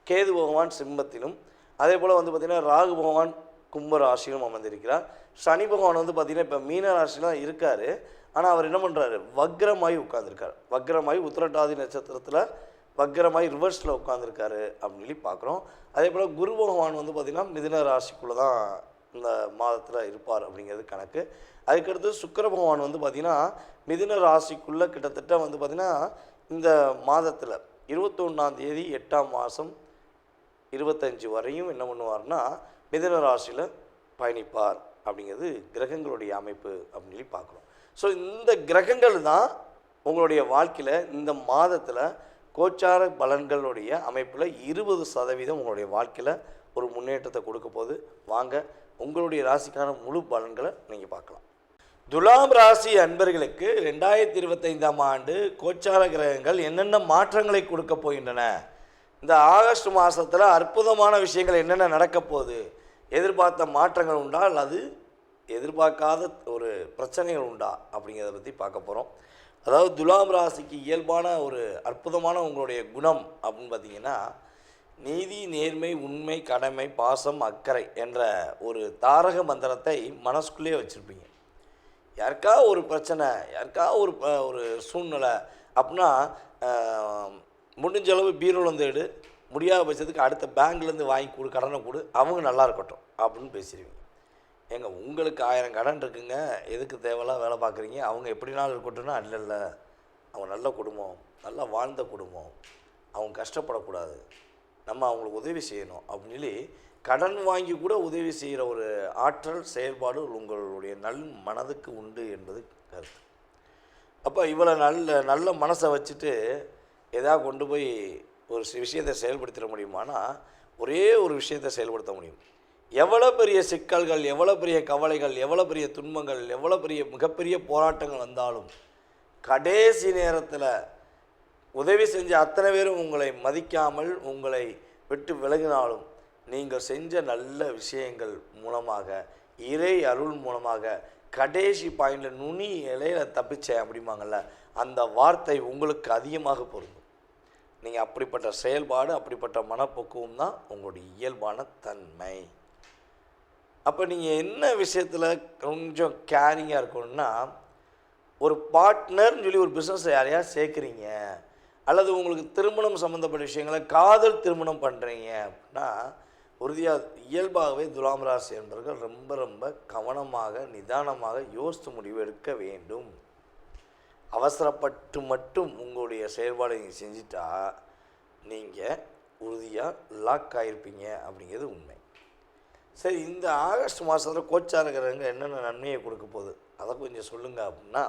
கேது பகவான் சிம்மத்திலும், அதே போல் வந்து பார்த்திங்கன்னா ராகு பகவான் கும்ப ராசியிலும் அமர்ந்திருக்கிறார். சனி பகவான் வந்து பார்த்திங்கன்னா இப்போ மீன ராசிலாம் இருக்கார். ஆனால் அவர் என்ன பண்ணுறாரு, வக்ரமாய் உட்காந்துருக்கார். வக்ரமாய் உத்திரட்டாதி நட்சத்திரத்தில் வக்ரமாய் ரிவர்ஸில் உட்காந்துருக்காரு அப்படின்னு சொல்லி பார்க்குறோம். அதே போல் குரு பகவான் வந்து பார்த்திங்கன்னா மிதுன ராசிக்குள்ளே தான் இந்த மாதத்தில் இருப்பார் அப்படிங்கிறது கணக்கு. அதுக்கடுத்து சுக்கிர பகவான் வந்து பார்த்திங்கன்னா மிதுன ராசிக்குள்ளே கிட்டத்தட்ட வந்து பார்த்திங்கன்னா இந்த மாதத்தில் 21ஆம் தேதி 8ஆம் மாதம் 25 வரையும் என்ன பண்ணுவார்னா மிதுன ராசியில் பயணிப்பார் அப்படிங்கிறது கிரகங்களுடைய அமைப்பு அப்படின்னு சொல்லி பார்க்குறோம். ஸோ இந்த கிரகங்கள் தான் உங்களுடைய வாழ்க்கையில் இந்த மாதத்தில் கோச்சார பலன்களுடைய அமைப்பில் 20% உங்களுடைய வாழ்க்கையில் ஒரு முன்னேற்றத்தை கொடுக்க போது. வாங்க உங்களுடைய ராசிக்கான முழு பலன்களை நீங்கள் பார்க்கலாம். துலாம் ராசி அன்பர்களுக்கு 2025ஆம் ஆண்டு கோச்சார கிரகங்கள் என்னென்ன மாற்றங்களை கொடுக்க போகின்றன, இந்த ஆகஸ்ட் மாதத்தில் அற்புதமான விஷயங்கள் என்னென்ன நடக்க போகுது, எதிர்பார்த்த மாற்றங்கள் உண்டா அல்லது எதிர்பார்க்காத ஒரு பிரச்சனைகள் உண்டா அப்படிங்கிறத பற்றி பார்க்க போகிறோம். அதாவது துலாம் ராசிக்கு இயல்பான ஒரு அற்புதமான உங்களுடைய குணம் அப்படின்னு பார்த்திங்கன்னா, நீதி, நேர்மை, உண்மை, கடமை, பாசம், அக்கறை என்ற ஒரு தாரக மந்திரத்தை மனசுக்குள்ளேயே வச்சுருப்பீங்க. யாருக்கா ஒரு பிரச்சனை, யாருக்கா ஒரு சூழ்நிலை அப்படின்னா முடிஞ்ச அளவு பீரோலேருந்து எடு, முடியாத பட்சத்துக்கு அடுத்த பேங்க்லேருந்து வாங்கி கொடு, கடனை கொடு, அவங்க நல்லா இருக்கட்டும் அப்படின்னு பேசிடுவீங்க. ஏங்க உங்களுக்கு 1000 கடன் இருக்குங்க, எதுக்கு தேவையில்லாம் வேலை பார்க்குறீங்க, அவங்க எப்படினாலும் இருக்கட்டும்னா இல்லைல்ல, அவங்க நல்ல குடும்பம், நல்லா வாழ்ந்த குடும்பம், அவங்க கஷ்டப்படக்கூடாது, நம்ம அவங்களுக்கு உதவி செய்யணும் அப்படின்னு சொல்லி கடன் வாங்கி கூட உதவி செய்கிற ஒரு ஆற்றல் செயல்பாடு உங்களுடைய நல் மனதுக்கு உண்டு என்பது கருத்து. அப்போ இவ்வளோ நல்ல மனசை வச்சுட்டு எதாவது கொண்டு போய் ஒரு விஷயத்தை செயல்படுத்திட முடியுமானா ஒரே ஒரு விஷயத்தை செயல்படுத்த முடியும். எவ்வளோ பெரிய சிக்கல்கள், எவ்வளோ பெரிய கவலைகள், எவ்வளோ பெரிய துன்பங்கள், எவ்வளோ பெரிய மிகப்பெரிய போராட்டங்கள் வந்தாலும் கடைசி நேரத்தில் உதவி செஞ்ச அத்தனை பேரும் உங்களை மதிக்காமல் உங்களை விட்டு விலகினாலும் நீங்கள் செஞ்ச நல்ல விஷயங்கள் மூலமாக, இறை அருள் மூலமாக கடைசி பாயிண்டில் நுனி இலையில தப்பிச்சேன் அப்படிம்பாங்கள்ல, அந்த வார்த்தை உங்களுக்கு அதிகமாக பொருந்தும். நீங்கள் அப்படிப்பட்ட செயல்பாடு, அப்படிப்பட்ட மனப்பக்குவம் தான் உங்களுடைய இயல்பான தன்மை. அப்போ நீங்கள் என்ன விஷயத்தில் கொஞ்சம் கேரிங்காக இருக்கணும்னா, ஒரு பார்ட்னர்னு சொல்லி ஒரு பிஸ்னஸை யாரையா சேர்க்குறீங்க, அல்லது உங்களுக்கு திருமணம் சம்மந்தப்பட்ட விஷயங்களை காதல் திருமணம் பண்ணுறீங்க அப்படின்னா உறுதியாக இயல்பாகவே துலாம் ராசி என்பவர்கள் ரொம்ப ரொம்ப கவனமாக நிதானமாக யோசித்து முடிவு எடுக்க வேண்டும். அவசரப்பட்டு மட்டும் உங்களுடைய செயல்பாடை நீங்கள் செஞ்சிட்டா நீங்கள் உறுதியாக லாக் ஆகிருப்பீங்க அப்படிங்கிறது உண்மை. சரி, இந்த ஆகஸ்ட் மாதத்தில் கோச்சாரங்கிறவங்க என்னென்ன நன்மையை கொடுக்க போகுது அதை கொஞ்சம் சொல்லுங்கள் அப்படின்னா,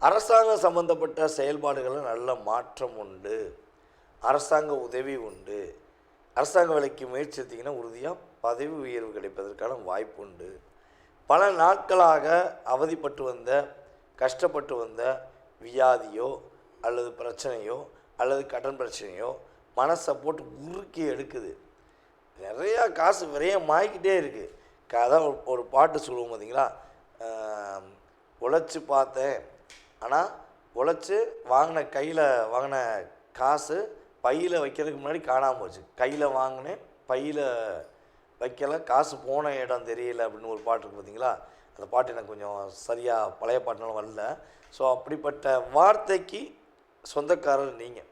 அரசாங்கம் சம்மந்தப்பட்ட செயல்பாடுகளில் நல்ல மாற்றம் உண்டு, அரசாங்க உதவி உண்டு, அரசாங்க வேலைக்கு முயற்சி எடுத்திங்கன்னா உறுதியாக பதவி உயர்வு கிடைப்பதற்கான வாய்ப்பு உண்டு. பல நாட்களாக அவதிப்பட்டு வந்த, கஷ்டப்பட்டு வந்த வியாதியோ அல்லது பிரச்சனையோ அல்லது கடன் பிரச்சனையோ மனசை போட்டு உருக்கி எடுக்குது, நிறையா காசு விரயமாகிக்கிட்டே இருக்குது. அதான் ஒரு பாட்டு சொல்லுவோம் பார்த்தீங்களா, உழைச்சி பார்த்தேன் ஆனால் உழைச்சி கையில் வாங்கின காசு பையில் வைக்கிறதுக்கு முன்னாடி காணாமல் போச்சு, கையில் வாங்கினேன் பையில் வைக்கலை, காசு போன இடம் தெரியல அப்படின்னு ஒரு பாட்டு இருக்குது பார்த்தீங்களா. அந்த பாட்டு எனக்கு கொஞ்சம் சரியாக பழைய பாட்டுனாலும் வரல. ஸோ அப்படிப்பட்ட வார்த்தைக்கு சொந்தக்காரர் நீங்கள்.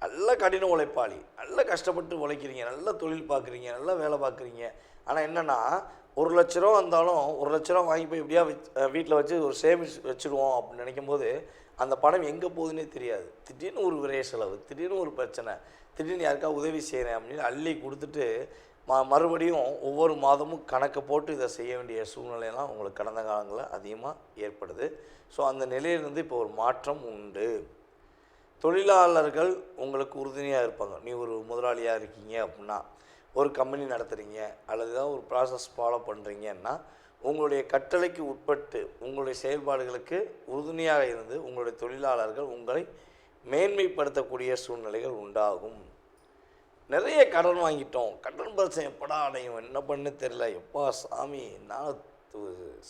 நல்ல கடின உழைப்பாளி, நல்ல கஷ்டப்பட்டு உழைக்கிறீங்க, நல்ல தொழில் பார்க்குறீங்க, நல்ல வேலை பார்க்குறீங்க. ஆனால் என்னென்னா 1,00,000 ரூபா வந்தாலும் 1,00,000 ரூபா வாங்கி போய் எப்படியா வீட்டில் வச்சு ஒரு சேமிச்சு வச்சுடுவோம் அப்படின்னு நினைக்கும் போது அந்த பணம் எங்கே போகுதுன்னே தெரியாது. திடீர்னு ஒரு விரைய செலவு, திடீர்னு ஒரு பிரச்சனை, திடீர்னு யாருக்கா உதவி செய்கிறேன் அப்படின்னு அள்ளி கொடுத்துட்டு மறுபடியும் ஒவ்வொரு மாதமும் கணக்கை போட்டு இதை செய்ய வேண்டிய சூழ்நிலையெல்லாம் உங்களுக்கு கடந்த காலங்களில் அதிகமாக ஏற்படுது. ஸோ அந்த நிலையிலிருந்து இப்போ ஒரு மாற்றம் உண்டு. தொழிலாளர்கள் உங்களுக்கு உறுதுணையாக இருப்பாங்க. நீ ஒரு முதலாளியாக இருக்கீங்க அப்படின்னா, ஒரு கம்பெனி நடத்துகிறீங்க அல்லது ஏதாவது ஒரு ப்ராசஸ் ஃபாலோ பண்ணுறீங்கன்னா உங்களுடைய கட்டளைக்கு உட்பட்டு உங்களுடைய செயல்பாடுகளுக்கு உறுதுணையாக இருந்து உங்களுடைய தொழிலாளர்கள் உங்களை மேன்மைப்படுத்தக்கூடிய சூழ்நிலைகள் உண்டாகும். நிறைய கடன் வாங்கிட்டோம், கடன் பிரச்சனை எப்படா அடையும், என்ன பண்ணு தெரில, எப்பா சாமி என்னால்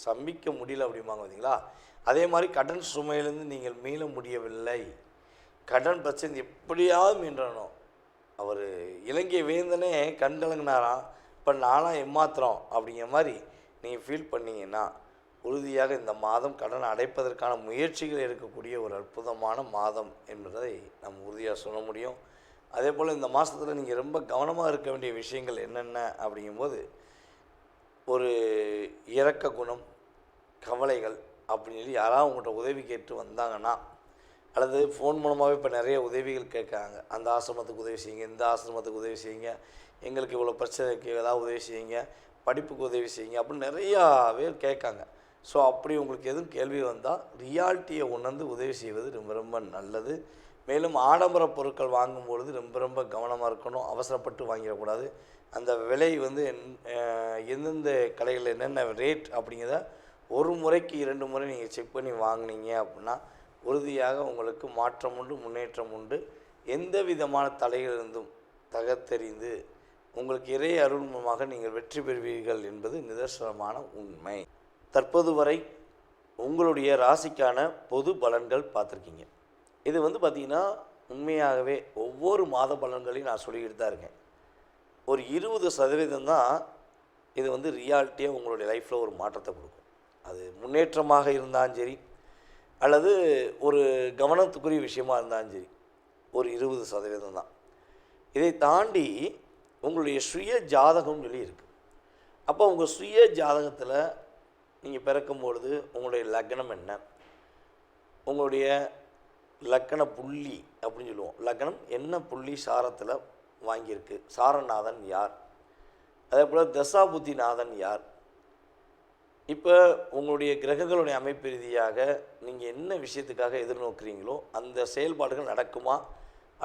சம்பிக்க முடியல அப்படிம்பாங்க பார்த்தீங்களா. அதே மாதிரி கடன் சுமையிலேருந்து நீங்கள் மீள முடியவில்லை, கடன் பிரச்சனை எப்படியாவது மீண்டணும். அவர் இலங்கை வேந்தனே கண்கலங்கினாராம், இப்போ நானாக ஏமாத்திரம் அப்படிங்கிற மாதிரி நீங்கள் ஃபீல் பண்ணிங்கன்னா உறுதியாக இந்த மாதம் கடனை அடைப்பதற்கான முயற்சிகள் எடுக்கக்கூடிய ஒரு அற்புதமான மாதம் என்பதை நம்ம உறுதியாக சொல்ல முடியும். அதே போல் இந்த மாதத்தில் நீங்கள் ரொம்ப கவனமாக இருக்க வேண்டிய விஷயங்கள் என்னென்ன அப்படிங்கும்போது, ஒரு இரக்க குணம், கவலைகள் அப்படின்னு சொல்லி யாராவது உங்கள்கிட்ட உதவி கேட்டு வந்தாங்கன்னா, அல்லது ஃபோன் மூலமாகவே இப்போ நிறைய உதவிகள் கேட்குறாங்க, அந்த ஆசிரமத்துக்கு உதவி செய்யுங்க, இந்த ஆசிரமத்துக்கு உதவி செய்யுங்க, எங்களுக்கு இவ்வளோ பிரச்சனைக்கு ஏதாவது உதவி செய்யுங்க, படிப்புக்கு உதவி செய்யுங்க அப்படின்னு நிறையா பேர் கேட்காங்க. ஸோ அப்படி உங்களுக்கு எதுவும் கேள்வி வந்தால் ரியாலிட்டியை உணர்ந்து உதவி செய்வது ரொம்ப ரொம்ப நல்லது. மேலும் ஆடம்பர பொருட்கள் வாங்கும்பொழுது ரொம்ப ரொம்ப கவனமாக இருக்கணும், அவசரப்பட்டு வாங்கிடக்கூடாது. அந்த விலை வந்து எந்தெந்த கடைகளில் என்னென்ன ரேட் அப்படிங்கிறத ஒரு முறைக்கு 2 முறை நீங்கள் செக் பண்ணி வாங்கினீங்க அப்படின்னா உறுதியாக உங்களுக்கு மாற்றம் உண்டு, முன்னேற்றம் உண்டு. எந்த விதமான தடைகளிலிருந்தும் தகர்த்தெறிந்து உங்களுக்கு இறை அருள் மூலமாக நீங்கள் வெற்றி பெறுவீர்கள் என்பது நிதர்சனமான உண்மை. தற்போது வரை உங்களுடைய ராசிக்கான பொது பலன்கள் பார்த்துருக்கீங்க. இது வந்து பார்த்திங்கன்னா உண்மையாகவே ஒவ்வொரு மாத பலன்களையும் நான் சொல்லிக்கிட்டு தான் இருக்கேன். ஒரு 20% தான் இது வந்து ரியாலிட்டியாக உங்களுடைய லைஃப்பில் ஒரு மாற்றத்தை கொடுக்கும். அது முன்னேற்றமாக இருந்தாலும் சரி, அல்லது ஒரு கவனத்துக்குரிய விஷயமா இருந்தாலும் சரி, ஒரு 20% தான். இதை தாண்டி உங்களுடைய சுய ஜாதகம் சொல்லி இருக்குது. அப்போ உங்கள் சுய ஜாதகத்தில் நீங்கள் பிறக்கும்பொழுது உங்களுடைய லக்னம் என்ன, உங்களுடைய லக்கண புள்ளி அப்படின்னு சொல்லுவோம். லக்னம் என்ன புள்ளி சாரத்தில் வாங்கியிருக்கு, சாரநாதன் யார், அதே போல் தசாபுத்திநாதன் யார். இப்போ உங்களுடைய கிரகங்களுடைய அமைப்பு ரீதியாக நீங்கள் என்ன விஷயத்துக்காக எதிர்நோக்குறீங்களோ அந்த செயல்பாடுகள் நடக்குமா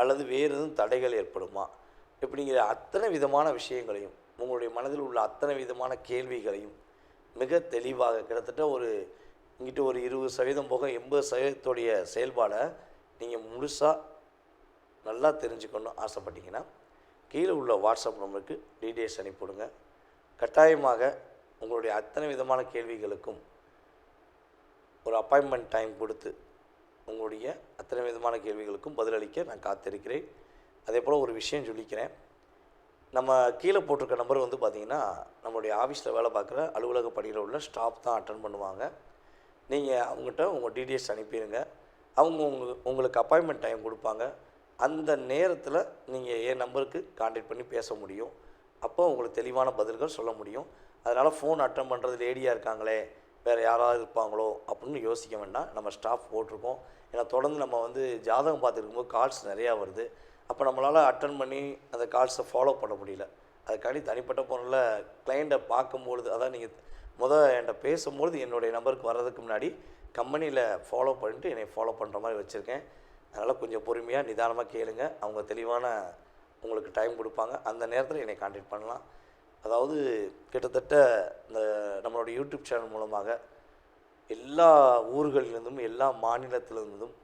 அல்லது வேறு எதுவும் தடைகள் ஏற்படுமா இப்படிங்கிற அத்தனை விதமான விஷயங்களையும், உங்களுடைய மனதில் உள்ள அத்தனை விதமான கேள்விகளையும் மிக தெளிவாக கிட்டத்தட்ட ஒரு இங்கிட்ட ஒரு 20% போக 80% செயல்பாடை நீங்கள் முழுசாக நல்லா தெரிஞ்சுக்கணும்னு ஆசைப்பட்டீங்கன்னா கீழே உள்ள வாட்ஸ்அப் நம்பருக்கு டீட்டெயில்ஸ் அனுப்பிவிடுங்க. கட்டாயமாக உங்களுடைய அத்தனை விதமான கேள்விகளுக்கும் ஒரு அப்பாயின்மெண்ட் டைம் கொடுத்து உங்களுடைய அத்தனை விதமான கேள்விகளுக்கும் பதிலளிக்க நான் காத்திருக்கிறேன். அதே போல் ஒரு விஷயம் சொல்லிக்கிறேன். நம்ம கீழே போட்டிருக்க நம்பர் வந்து பார்த்திங்கன்னா நம்மளுடைய ஆஃபீஸில் வேலை பார்க்குற அலுவலக பணியில் உள்ள ஸ்டாஃப் தான் அட்டன் பண்ணுவாங்க. நீங்கள் அவங்ககிட்ட உங்கள் டீட்டெயில்ஸ் அனுப்பிடுங்க. அவங்க உங்களுக்கு அப்பாயின்மெண்ட் டைம் கொடுப்பாங்க. அந்த நேரத்தில் நீங்கள் என் நம்பருக்கு கான்டாக்ட் பண்ணி பேச முடியும். அப்போ உங்களுக்கு தெளிவான பதில்கள் சொல்ல முடியும். அதனால் ஃபோன் அட்டன் பண்ணுறது லேடியாக இருக்காங்களே, வேறு யாராவது இருப்பாங்களோ அப்படின்னு யோசிக்க வேண்டாம். நம்ம ஸ்டாஃப் போட்டிருக்கோம். ஏன்னா தொடர்ந்து நம்ம வந்து ஜாதகம் பார்த்துருக்கும்போது கால்ஸ் நிறையா வருது. அப்போ நம்மளால் அட்டன் பண்ணி அந்த கால்ஸை ஃபாலோ பண்ண முடியல. அதுக்காண்டி தனிப்பட்ட பொருளில் கிளைண்ட்டை பார்க்கும்பொழுது, அதான் நீங்கள் என்கிட்ட பேசும்பொழுது என்னுடைய நம்பருக்கு வர்றதுக்கு முன்னாடி கம்பெனியில் ஃபாலோ பண்ணிட்டு என்னை ஃபாலோ பண்ணுற மாதிரி வச்சுருக்கேன். அதனால் கொஞ்சம் பொறுமையாக நிதானமாக கேளுங்க. அவங்க தெளிவான உங்களுக்கு டைம் கொடுப்பாங்க. அந்த நேரத்தில் என்னை கான்டாக்ட் பண்ணலாம். அதாவது கிட்டத்தட்ட இந்த நம்மளோட யூடியூப் சேனல் மூலமாக எல்லா ஊர்களிலிருந்தும், எல்லா மாநிலத்திலிருந்தும்,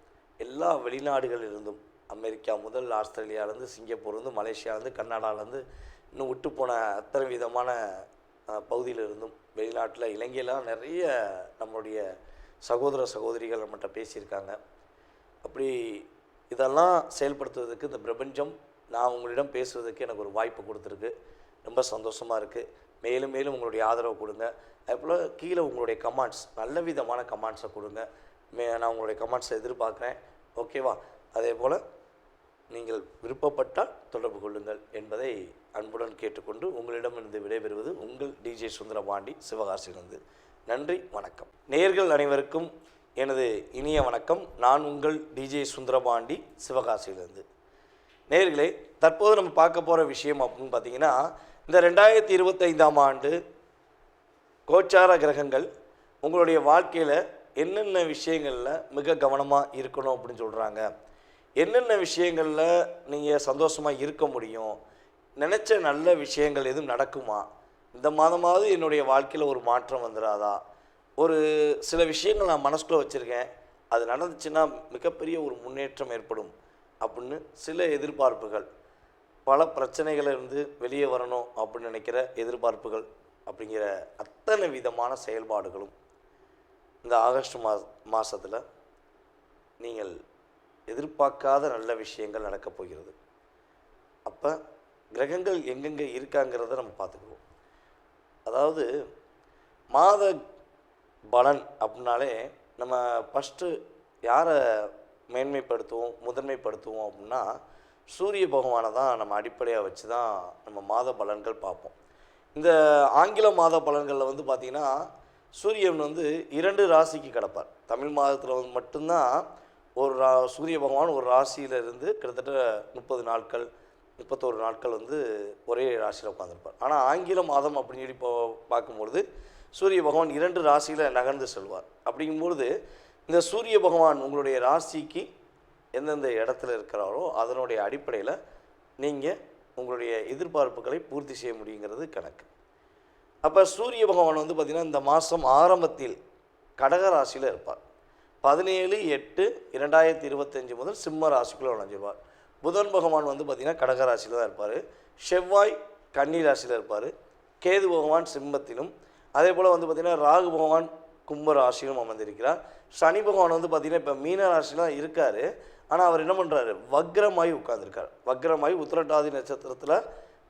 எல்லா வெளிநாடுகளிலிருந்தும், அமெரிக்கா முதல் ஆஸ்திரேலியாவிலேருந்து, சிங்கப்பூர்லேருந்து, மலேசியாவிலேருந்து, கர்நாடகாவிலேருந்து, இன்னும் விட்டு போன அத்தனை விதமான பகுதியிலிருந்தும், வெளிநாட்டில் இலங்கையிலாம் நிறைய நம்மளுடைய சகோதர சகோதரிகள் நம்மகிட்ட பேசியிருக்காங்க. அப்படி இதெல்லாம் செயல்படுத்துவதற்கு இந்த பிரபஞ்சம் நான் உங்களிடம் பேசுவதற்கு எனக்கு ஒரு வாய்ப்பு கொடுத்துருக்கு. ரொம்ப சந்தோஷமாக இருக்குது. மேலும் மேலும் உங்களுடைய ஆதரவு கொடுங்க. அதேபோல் கீழே உங்களுடைய கமெண்ட்ஸ், நல்ல விதமான கமெண்ட்ஸை கொடுங்க. நான் உங்களுடைய கமெண்ட்ஸை எதிர்பார்க்குறேன். ஓகேவா? அதே போல் நீங்கள் விருப்பப்பட்டால் தொடர்பு கொள்ளுங்கள் என்பதை அன்புடன் கேட்டுக்கொண்டு உங்களிடமிருந்து விடைபெறுவது உங்கள் டிஜே சுந்தரபாண்டி, சிவகாசியிலிருந்து. நன்றி, வணக்கம். நேயர்கள் அனைவருக்கும் எனது இனிய வணக்கம். நான் உங்கள் டிஜே சுந்தரபாண்டி, சிவகாசியிலிருந்து. நேயர்களே, தற்போது நம்ம பார்க்க போகிற விஷயம் அப்படின்னு பார்த்தீங்கன்னா, இந்த 2025ஆம் ஆண்டு கோச்சார கிரகங்கள் உங்களுடைய வாழ்க்கையில் என்னென்ன விஷயங்களில் மிக கவனமாக இருக்கணும் அப்படின்னு சொல்கிறாங்க, என்னென்ன விஷயங்களில் நீங்கள் சந்தோஷமாக இருக்க முடியும், நினச்ச நல்ல விஷயங்கள் எதுவும் நடக்குமா, இந்த மாதமாவது என்னுடைய வாழ்க்கையில் ஒரு மாற்றம் வந்துடாதா, ஒரு சில விஷயங்கள் நான் மனசுக்குள்ளே வச்சுருக்கேன், அது நடந்துச்சுன்னா மிகப்பெரிய ஒரு முன்னேற்றம் ஏற்படும் அப்படின்னு சில எதிர்பார்ப்புகள், பல பிரச்சனைகளிலிருந்து வெளியே வரணும் அப்படின்னு நினைக்கிற எதிர்பார்ப்புகள் அப்படிங்கிற அத்தனை விதமான செயல்பாடுகளும் இந்த ஆகஸ்ட் மாதத்தில் நீங்கள் எதிர்பார்க்காத நல்ல விஷயங்கள் நடக்கப் போகிறது. அப்போ கிரகங்கள் எங்கெங்கே இருக்காங்கிறத நம்ம பார்த்துக்குவோம். அதாவது மாத பலன் அப்படின்னாலே நம்ம ஃபஸ்ட்டு யாரை மேன்மைப்படுத்துவோம், முதன்மைப்படுத்துவோம் அப்படின்னா சூரிய பகவானை தான் நம்ம அடிப்படையாக வச்சு தான் நம்ம மாத பலன்கள் பார்ப்போம். இந்த ஆங்கில மாத பலன்களில் வந்து பார்த்திங்கன்னா சூரியன் வந்து 2 ராசிக்கு கிடப்பார். தமிழ் மாதத்தில் வந்து மட்டும்தான் ஒரு சூரிய பகவான் ஒரு ராசியிலிருந்து கிட்டத்தட்ட 30 நாட்கள் 31 நாட்கள் வந்து ஒரே ராசியில் உட்காந்துருப்பார். ஆனால் ஆங்கில மாதம் அப்படின்னு சொல்லி பார்க்கும்பொழுது சூரிய பகவான் 2 ராசியில் நகர்ந்து செல்வார். அப்படிங்கும்பொழுது இந்த சூரிய பகவான் உங்களுடைய ராசிக்கு எந்தெந்த இடத்துல இருக்கிறாரோ அதனுடைய அடிப்படையில் நீங்கள் உங்களுடைய எதிர்பார்ப்புகளை பூர்த்தி செய்ய முடியுங்கிறது கணக்கு. அப்போ சூரிய பகவான் வந்து பார்த்திங்கன்னா இந்த மாதம் ஆரம்பத்தில் கடக ராசியில் இருப்பார். 17/8/2025 முதல் சிம்ம ராசிக்குள்ளே நுழைஞ்சிருவார். புதன் பகவான் வந்து பார்த்திங்கன்னா கடக ராசியில் தான் இருப்பார். செவ்வாய் கன்னி ராசியில் இருப்பார். கேது பகவான் சிம்மத்திலும், அதே போல் வந்து பார்த்திங்கன்னா ராகு பகவான் கும்ப ராசியிலும் அமர்ந்திருக்கிறார். சனி பகவான் வந்து பார்த்திங்கன்னா இப்போ மீன ராசியில் தான் இருக்கார். ஆனால் அவர் என்ன பண்ணுறாரு, வக்ரமாகி உட்கார்ந்துருக்கார். வக்ரமாகி உத்திரட்டாதி நட்சத்திரத்தில்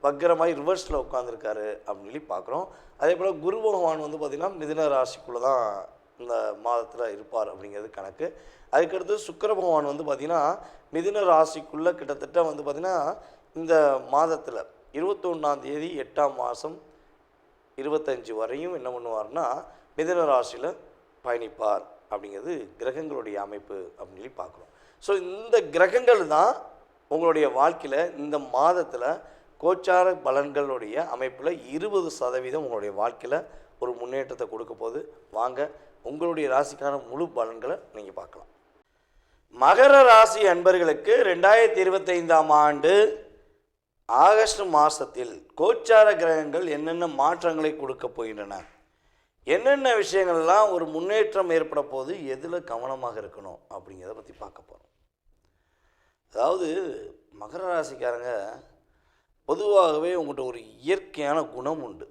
வக்கரமாய் ரிவர்ஸில் உட்காந்துருக்காரு அப்படின்னு சொல்லி பார்க்குறோம். அதே போல் குரு பகவான் வந்து பார்த்திங்கன்னா மிதுன ராசிக்குள்ளே தான் இந்த மாதத்தில் இருப்பார் அப்படிங்கிறது கணக்கு. அதுக்கடுத்து சுக்கிர பகவான் வந்து பார்த்திங்கன்னா மிதுன ராசிக்குள்ளே கிட்டத்தட்ட வந்து பார்த்திங்கன்னா இந்த மாதத்தில் 21 8ஆம் மாதம் 25 வரையும் என்ன பண்ணுவார்னா மிதுன ராசியில் பயணிப்பார் அப்படிங்கிறது கிரகங்களுடைய அமைப்பு அப்படின்னு சொல்லி பார்க்குறோம். ஸோ இந்த கிரகங்கள் தான் உங்களுடைய வாழ்க்கையில் இந்த மாதத்தில் கோச்சார பலன்களுடைய அமைப்பில் 20% உங்களுடைய வாழ்க்கையில் ஒரு முன்னேற்றத்தை கொடுக்க போது. வாங்க உங்களுடைய ராசிக்கான முழு பலன்களை நீங்கள் பார்க்கலாம். மகர ராசி அன்பர்களுக்கு 2025ஆம் ஆண்டு ஆகஸ்ட் மாதத்தில் கோச்சார கிரகங்கள் என்னென்ன மாற்றங்களை கொடுக்க போகின்றன, என்னென்ன விஷயங்கள்லாம் ஒரு முன்னேற்றம் ஏற்பட போது, எதில் கவனமாக இருக்கணும் அப்படிங்கிறத பற்றி பார்க்க போகிறோம். அதாவது மகர ராசிக்காரங்க பொதுவாகவே உங்கள்கிட்ட ஒரு இயற்கையான குணம் உண்டு.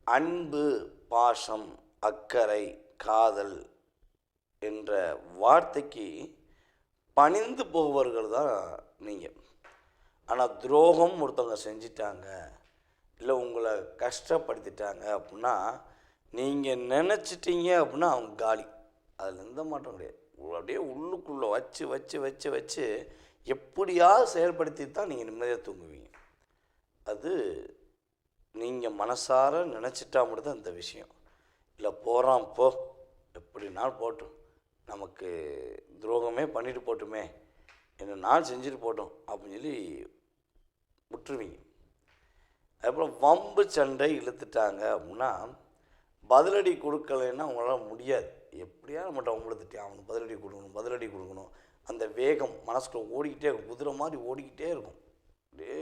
அன்பு, பாசம், அக்கறை, காதல் என்ற வார்த்தைக்கு பணிந்து போபவர்கள் தான் நீங்கள். ஆனால் துரோகம் ஒருத்தவங்க செஞ்சிட்டாங்க, இல்லை உங்களை கஷ்டப்படுத்திட்டாங்க அப்படின்னா நீங்கள் நினச்சிட்டீங்க அப்படின்னா அவங்க காலி. அதில் எந்த மாற்றம் கிடையாது. அப்படியே உள்ளுக்குள்ளே வச்சு வச்சு வச்சு வச்சு எப்படியாவது செயல்படுத்தி தான் நீங்கள் நிம்மதியாக தூங்குவீங்க. அது நீங்கள் மனசார நினச்சிட்டா மட்டும்தான் இந்த விஷயம். இல்லை போகிறான் போ, எப்படினாலும் போட்டும், நமக்கு துரோகமே பண்ணிட்டு போட்டுமே, என்ன நாள் செஞ்சுட்டு போட்டோம் அப்படின்னு சொல்லி விட்டுருவீங்க. அதுக்கப்புறம் வம்பு சண்டை இழுத்துட்டாங்க அப்படின்னா பதிலடி கொடுக்கலைன்னா அவங்களால முடியாது. எப்படியாவது மட்டும் அவங்க இழுத்துட்டேன், அவனுக்கு பதிலடி கொடுக்கணும். அந்த வேகம் மனசுக்குள்ள ஓடிக்கிட்டே இருக்கும், குதிரை மாதிரி ஓடிக்கிட்டே இருக்கும். அப்படியே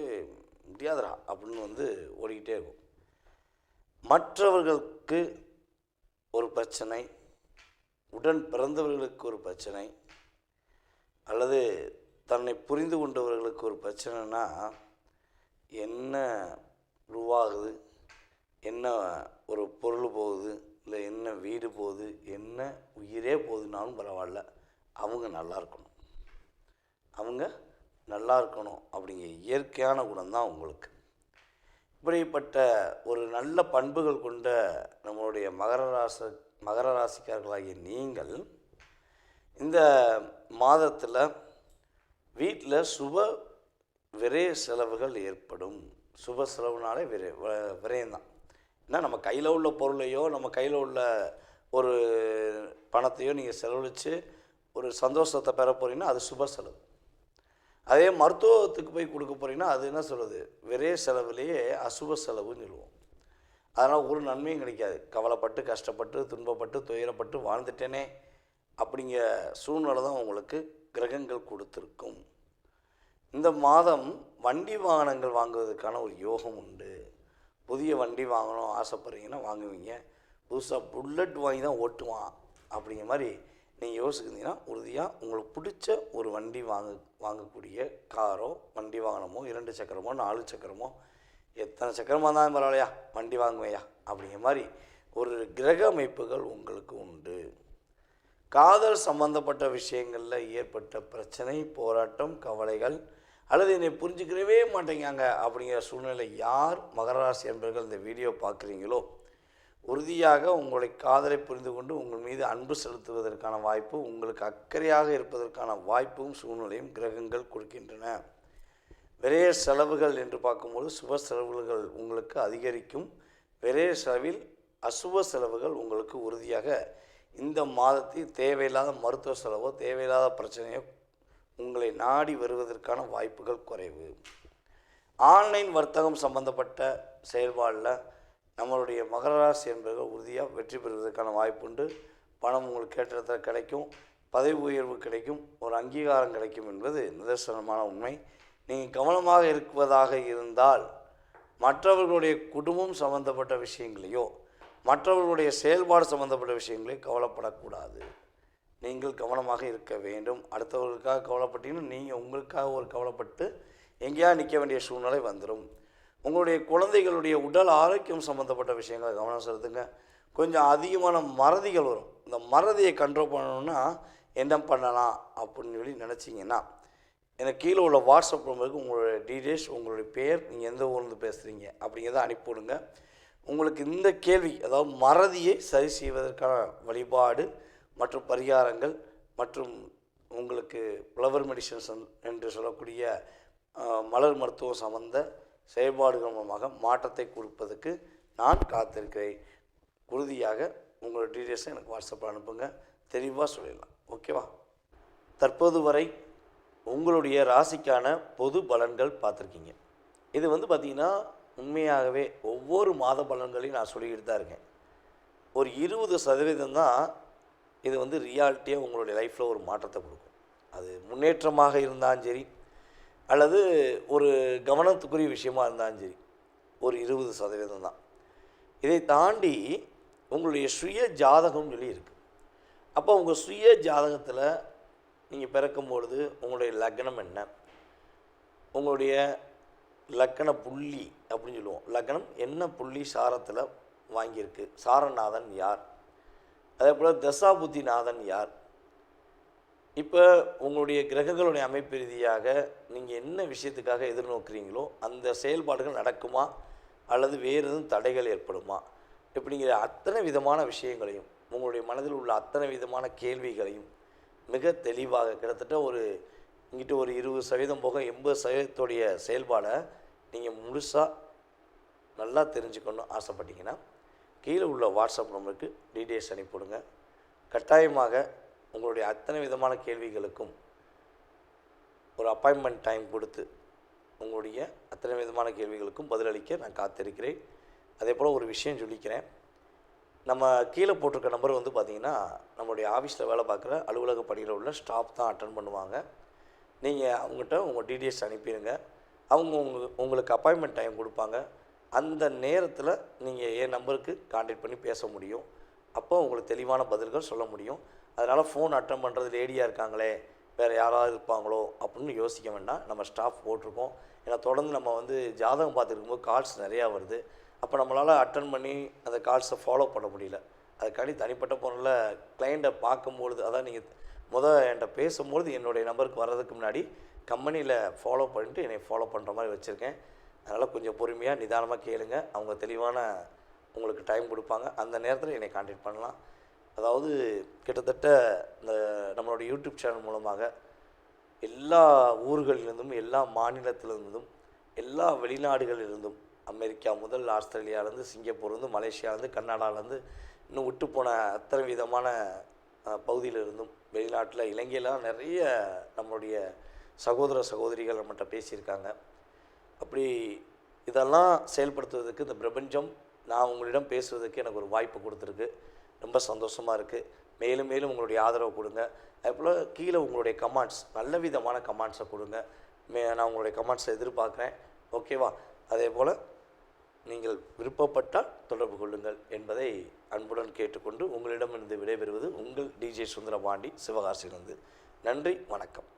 முடியாதரா அப்படின்னு வந்து ஓடிக்கிட்டே இருக்கும். மற்றவர்களுக்கு ஒரு பிரச்சனை, உடன் பிறந்தவர்களுக்கு ஒரு பிரச்சனை, அல்லது தன்னை புரிந்து கொண்டவர்களுக்கு ஒரு பிரச்சனைனா என்ன உருவாகுது, என்ன ஒரு பொருள் போகுது, இல்லை என்ன வீடு போகுது, என்ன உயிரே போகுதுனாலும் பரவாயில்ல, அவங்க நல்லா இருக்கணும், அவங்க நல்லா இருக்கணும் அப்படிங்கிற இயற்கையான குணம் தான் உங்களுக்கு. இப்படிப்பட்ட ஒரு நல்ல பண்புகள் கொண்ட நம்மளுடைய மகர ராசிக்காரர்களாகிய நீங்கள் இந்த மாதத்தில் வீட்டில் சுப விரய செலவுகள் ஏற்படும். சுப செலவுனாலே விரயம்தான். ஏன்னா நம்ம கையில் உள்ள பொருளையோ நம்ம கையில் உள்ள ஒரு பணத்தையோ நீங்கள் செலவழித்து ஒரு சந்தோஷத்தை பெற போகிறீங்கன்னா அது சுப செலவு. அதே மருத்துவத்துக்கு போய் கொடுக்க போகிறீங்கன்னா அது என்ன சொல்லுது, விரைய செலவுலேயே அசுப செலவுன்னு சொல்லுவோம். அதனால் ஒரு நன்மையும் கிடைக்காது. கவலைப்பட்டு கஷ்டப்பட்டு துன்பப்பட்டு துயரப்பட்டு வாழ்ந்துட்டேனே அப்படிங்கிற சூழ்நிலை தான் உங்களுக்கு கிரகங்கள் கொடுத்துருக்கும். இந்த மாதம் வண்டி வாகனங்கள் வாங்குவதற்கான ஒரு யோகம் உண்டு. புதிய வண்டி வாங்கணும் ஆசைப்படுறீங்கன்னா வாங்குவீங்க. புதுசாக புல்லட் வாங்கி தான் ஓட்டுவான் அப்படிங்கிற மாதிரி நீங்கள் யோசிக்கிறீங்கன்னா உறுதியாக உங்களுக்கு பிடிச்ச ஒரு வண்டி வாங்கக்கூடிய காரோ வண்டி வாகனமோ 2 சக்கரமோ 4 சக்கரமோ எத்தனை சக்கரமாக இருந்தாலும் பரவாயில்லையா வண்டி வாங்குவையா அப்படிங்கிற மாதிரி ஒரு கிரக அமைப்புகள் உங்களுக்கு உண்டு. காதல் சம்பந்தப்பட்ட விஷயங்களில் ஏற்பட்ட பிரச்சனை, போராட்டம், கவலைகள் அல்லது என்னை புரிஞ்சுக்கிறவே மாட்டேங்காங்க அப்படிங்கிற சூழ்நிலை யார் மகர ராசி என்பவர்கள் இந்த வீடியோ பார்க்குறீங்களோ உறுதியாக உங்களுடைய காதலை புரிந்து கொண்டு உங்கள் மீது அன்பு செலுத்துவதற்கான வாய்ப்பு, உங்களுக்கு அக்கறையாக இருப்பதற்கான வாய்ப்பும் சூழ்நிலையும் கிரகங்கள் கொடுக்கின்றன. விரைய செலவுகள் என்று பார்க்கும்போது சுப செலவுகள் உங்களுக்கு அதிகரிக்கும். விரைய செலவில் அசுப செலவுகள் உங்களுக்கு உறுதியாக இந்த மாதத்தில் தேவையில்லாத மருத்துவ செலவோ தேவையில்லாத பிரச்சனையோ உங்களை நாடி வருவதற்கான வாய்ப்புகள் குறைவு. ஆன்லைன் வர்த்தகம் சம்பந்தப்பட்ட செயல்பாடில் நம்மளுடைய மகர ராசி என்பவர்கள் உறுதியாக வெற்றி பெறுவதற்கான வாய்ப்புண்டு. பணம் உங்களுக்கு கேட்டதை கிடைக்கும், பதவி உயர்வு கிடைக்கும், ஒரு அங்கீகாரம் கிடைக்கும் என்பது நிதர்சனமான உண்மை. நீங்கள் கவனமாக இருப்பதாக இருந்தால் மற்றவர்களுடைய குடும்பம் சம்பந்தப்பட்ட விஷயங்களையோ மற்றவர்களுடைய செயல்பாடு சம்பந்தப்பட்ட விஷயங்களையோ கவலைப்படக்கூடாது. நீங்கள் கவனமாக இருக்க வேண்டும். அடுத்தவர்களுக்காக கவலைப்பட்டீங்கன்னா நீங்கள் உங்களுக்காக ஒரு கவலைப்பட்டு எங்கேயா நிற்க வேண்டிய சூழ்நிலை வந்துடும். உங்களுடைய குழந்தைகளுடைய உடல் ஆரோக்கியம் சம்மந்தப்பட்ட விஷயங்களை கவனம் செலுத்துங்க. கொஞ்சம் அதிகமான மறதிகள் வரும். இந்த மறதியை கண்ட்ரோல் பண்ணணுன்னா என்ன பண்ணலாம் அப்படின்னு சொல்லி நினச்சிங்கன்னா எனக்கு கீழே உள்ள வாட்ஸ்அப் நம்பருக்கு உங்களுடைய டீட்டெயில்ஸ், உங்களுடைய பெயர், நீங்கள் எந்த ஊர்லேருந்து பேசுகிறீங்க அப்படிங்கிறத அனுப்பிவிடுங்க. உங்களுக்கு இந்த கேள்வி, அதாவது மறதியை சரி செய்வதற்கான வழிபாடு மற்றும் பரிகாரங்கள் மற்றும் உங்களுக்கு ஃப்ளவர் மெடிசன்ஸ் என்று சொல்லக்கூடிய மலர் மருத்துவம் சம்பந்த செயல்பாடுகள் மூலமாக மாற்றத்தை கொடுப்பதற்கு நான் காத்திருக்கிறேன். உறுதியாக உங்களோட டீட்டெயில்ஸை எனக்கு வாட்ஸ்அப்பில் அனுப்புங்க, தெளிவாக சொல்லிடலாம். ஓகேவா? தற்போது வரை உங்களுடைய ராசிக்கான பொது பலன்கள் பார்த்துருக்கீங்க. இது பார்த்திங்கன்னா உண்மையாகவே ஒவ்வொரு மாத பலன்களையும் நான் சொல்லிக்கிட்டு தான் இருக்கேன். ஒரு 20% தான் இது ரியாலிட்டியாக உங்களுடைய லைஃப்பில் ஒரு மாற்றத்தை கொடுக்கும். அது முன்னேற்றமாக இருந்தாலும் சரி, அல்லது ஒரு கவனத்துக்குரிய விஷயமாக இருந்தாலும் சரி, ஒரு 20% தான். இதை தாண்டி உங்களுடைய சுய ஜாதகம் சொல்லி இருக்குது. அப்போ உங்கள் சுய ஜாதகத்தில் நீங்கள் பிறக்கும்பொழுது உங்களுடைய லக்னம் என்ன, உங்களுடைய லக்கண புள்ளி அப்படின்னு சொல்லுவோம், லக்னம் என்ன புள்ளி சாரத்தில் வாங்கியிருக்கு, சாரநாதன் யார், அதே போல் தசாபுத்திநாதன் யார், இப்போ உங்களுடைய கிரகங்களுடைய அமைப்பு ரீதியாக நீங்கள் என்ன விஷயத்துக்காக எதிர்நோக்குறீங்களோ அந்த செயல்பாடுகள் நடக்குமா அல்லது வேறு எதுவும் தடைகள் ஏற்படுமா இப்படிங்கிற அத்தனை விதமான விஷயங்களையும், உங்களுடைய மனதில் உள்ள அத்தனை விதமான கேள்விகளையும் மிக தெளிவாக கிட்டத்தட்ட இங்கிட்ட ஒரு 20% போக 80% செயல்பாடை நீங்கள் முழுசாக நல்லா தெரிஞ்சுக்கணும்னு ஆசைப்பட்டீங்கன்னா கீழே உள்ள வாட்ஸ்அப் நம்பருக்கு டீட்டெயில்ஸ் அனுப்பிவிடுங்க. கட்டாயமாக உங்களுடைய அத்தனை விதமான கேள்விகளுக்கும் ஒரு அப்பாயின்மெண்ட் டைம் கொடுத்து உங்களுடைய அத்தனை விதமான கேள்விகளுக்கும் பதிலளிக்க நான் காத்திருக்கிறேன். அதே போல் ஒரு விஷயம் சொல்லிக்கிறேன். நம்ம கீழே போட்டிருக்க நம்பர் பார்த்திங்கன்னா நம்மளுடைய ஆஃபீஸில் வேலை பார்க்குற அலுவலக பணியில் உள்ள ஸ்டாஃப் தான் அட்டன் பண்ணுவாங்க. நீங்கள் அவங்ககிட்ட உங்கள் டீட்டெயில்ஸ் அனுப்பிடுங்க. அவங்க உங்களுக்கு அப்பாயின்மெண்ட் டைம் கொடுப்பாங்க. அந்த நேரத்தில் நீங்கள் என் நம்பருக்கு கான்டாக்ட் பண்ணி பேச முடியும். அப்போ உங்களுக்கு தெளிவான பதில்கள் சொல்ல முடியும். அதனால் ஃபோன் அட்டன் பண்ணுறது லேடியாக இருக்காங்களே, வேறு யாராவது இருப்பாங்களோ அப்படின்னு யோசிக்க வேண்டாம். நம்ம ஸ்டாஃப் போட்டிருக்கோம். ஏன்னா தொடர்ந்து நம்ம ஜாதகம் பார்த்துருக்கும்போது கால்ஸ் நிறையா வருது. அப்போ நம்மளால் அட்டன் பண்ணி அந்த கால்ஸை ஃபாலோ பண்ண முடியல. அதுக்காண்டி தனிப்பட்ட முறையில் கிளைண்ட்டை பார்க்கும்பொழுது, அதான் நீங்கள் என்கிட்ட பேசும்பொழுது என்னுடைய நம்பருக்கு வர்றதுக்கு முன்னாடி கம்பெனியில் ஃபாலோ பண்ணிட்டு என்னை ஃபாலோ பண்ணுற மாதிரி வச்சுருக்கேன். அதனால் கொஞ்சம் பொறுமையாக நிதானமாக கேளுங்க. அவங்க தெளிவான உங்களுக்கு டைம் கொடுப்பாங்க. அந்த நேரத்தில் என்னை கான்டாக்ட் பண்ணலாம். அதாவது கிட்டத்தட்ட இந்த நம்மளோட யூடியூப் சேனல் மூலமாக எல்லா ஊர்களிலிருந்தும், எல்லா மாநிலத்திலிருந்தும், எல்லா வெளிநாடுகளிலிருந்தும், அமெரிக்கா முதல் ஆஸ்திரேலியாவிலேருந்து, சிங்கப்பூர்லேருந்து, மலேசியாவிலேருந்து, கர்நாடகாவிலேருந்து, இன்னும் விட்டு போன அத்தனை விதமான பகுதியிலிருந்தும், வெளிநாட்டில் இலங்கையிலாம் நிறைய நம்மளுடைய சகோதர சகோதரிகள் நம்மகிட்ட பேசியிருக்காங்க. அப்படி இதெல்லாம் செயல்படுத்துவதற்கு இந்த பிரபஞ்சம் நான் உங்களிடம் பேசுவதற்கு எனக்கு ஒரு வாய்ப்பு கொடுத்துருக்கு. ரொம்ப சந்தோஷமாக இருக்குது. மேலும் மேலும் உங்களுடைய ஆதரவு கொடுங்க. அதுபோல் கீழே உங்களுடைய கமெண்ட்ஸ், நல்ல விதமான கமெண்ட்ஸை கொடுங்க. நான் உங்களுடைய கமெண்ட்ஸை எதிர்பார்க்குறேன். ஓகேவா? அதே போல் நீங்கள் விருப்பப்பட்டால் தொடர்பு கொள்ளுங்கள் என்பதை அன்புடன் கேட்டுக்கொண்டு உங்களிடமிருந்து விடைபெறுவது உங்கள் டிஜே சுந்தரபாண்டி, சிவகாசியிலிருந்து. நன்றி, வணக்கம்.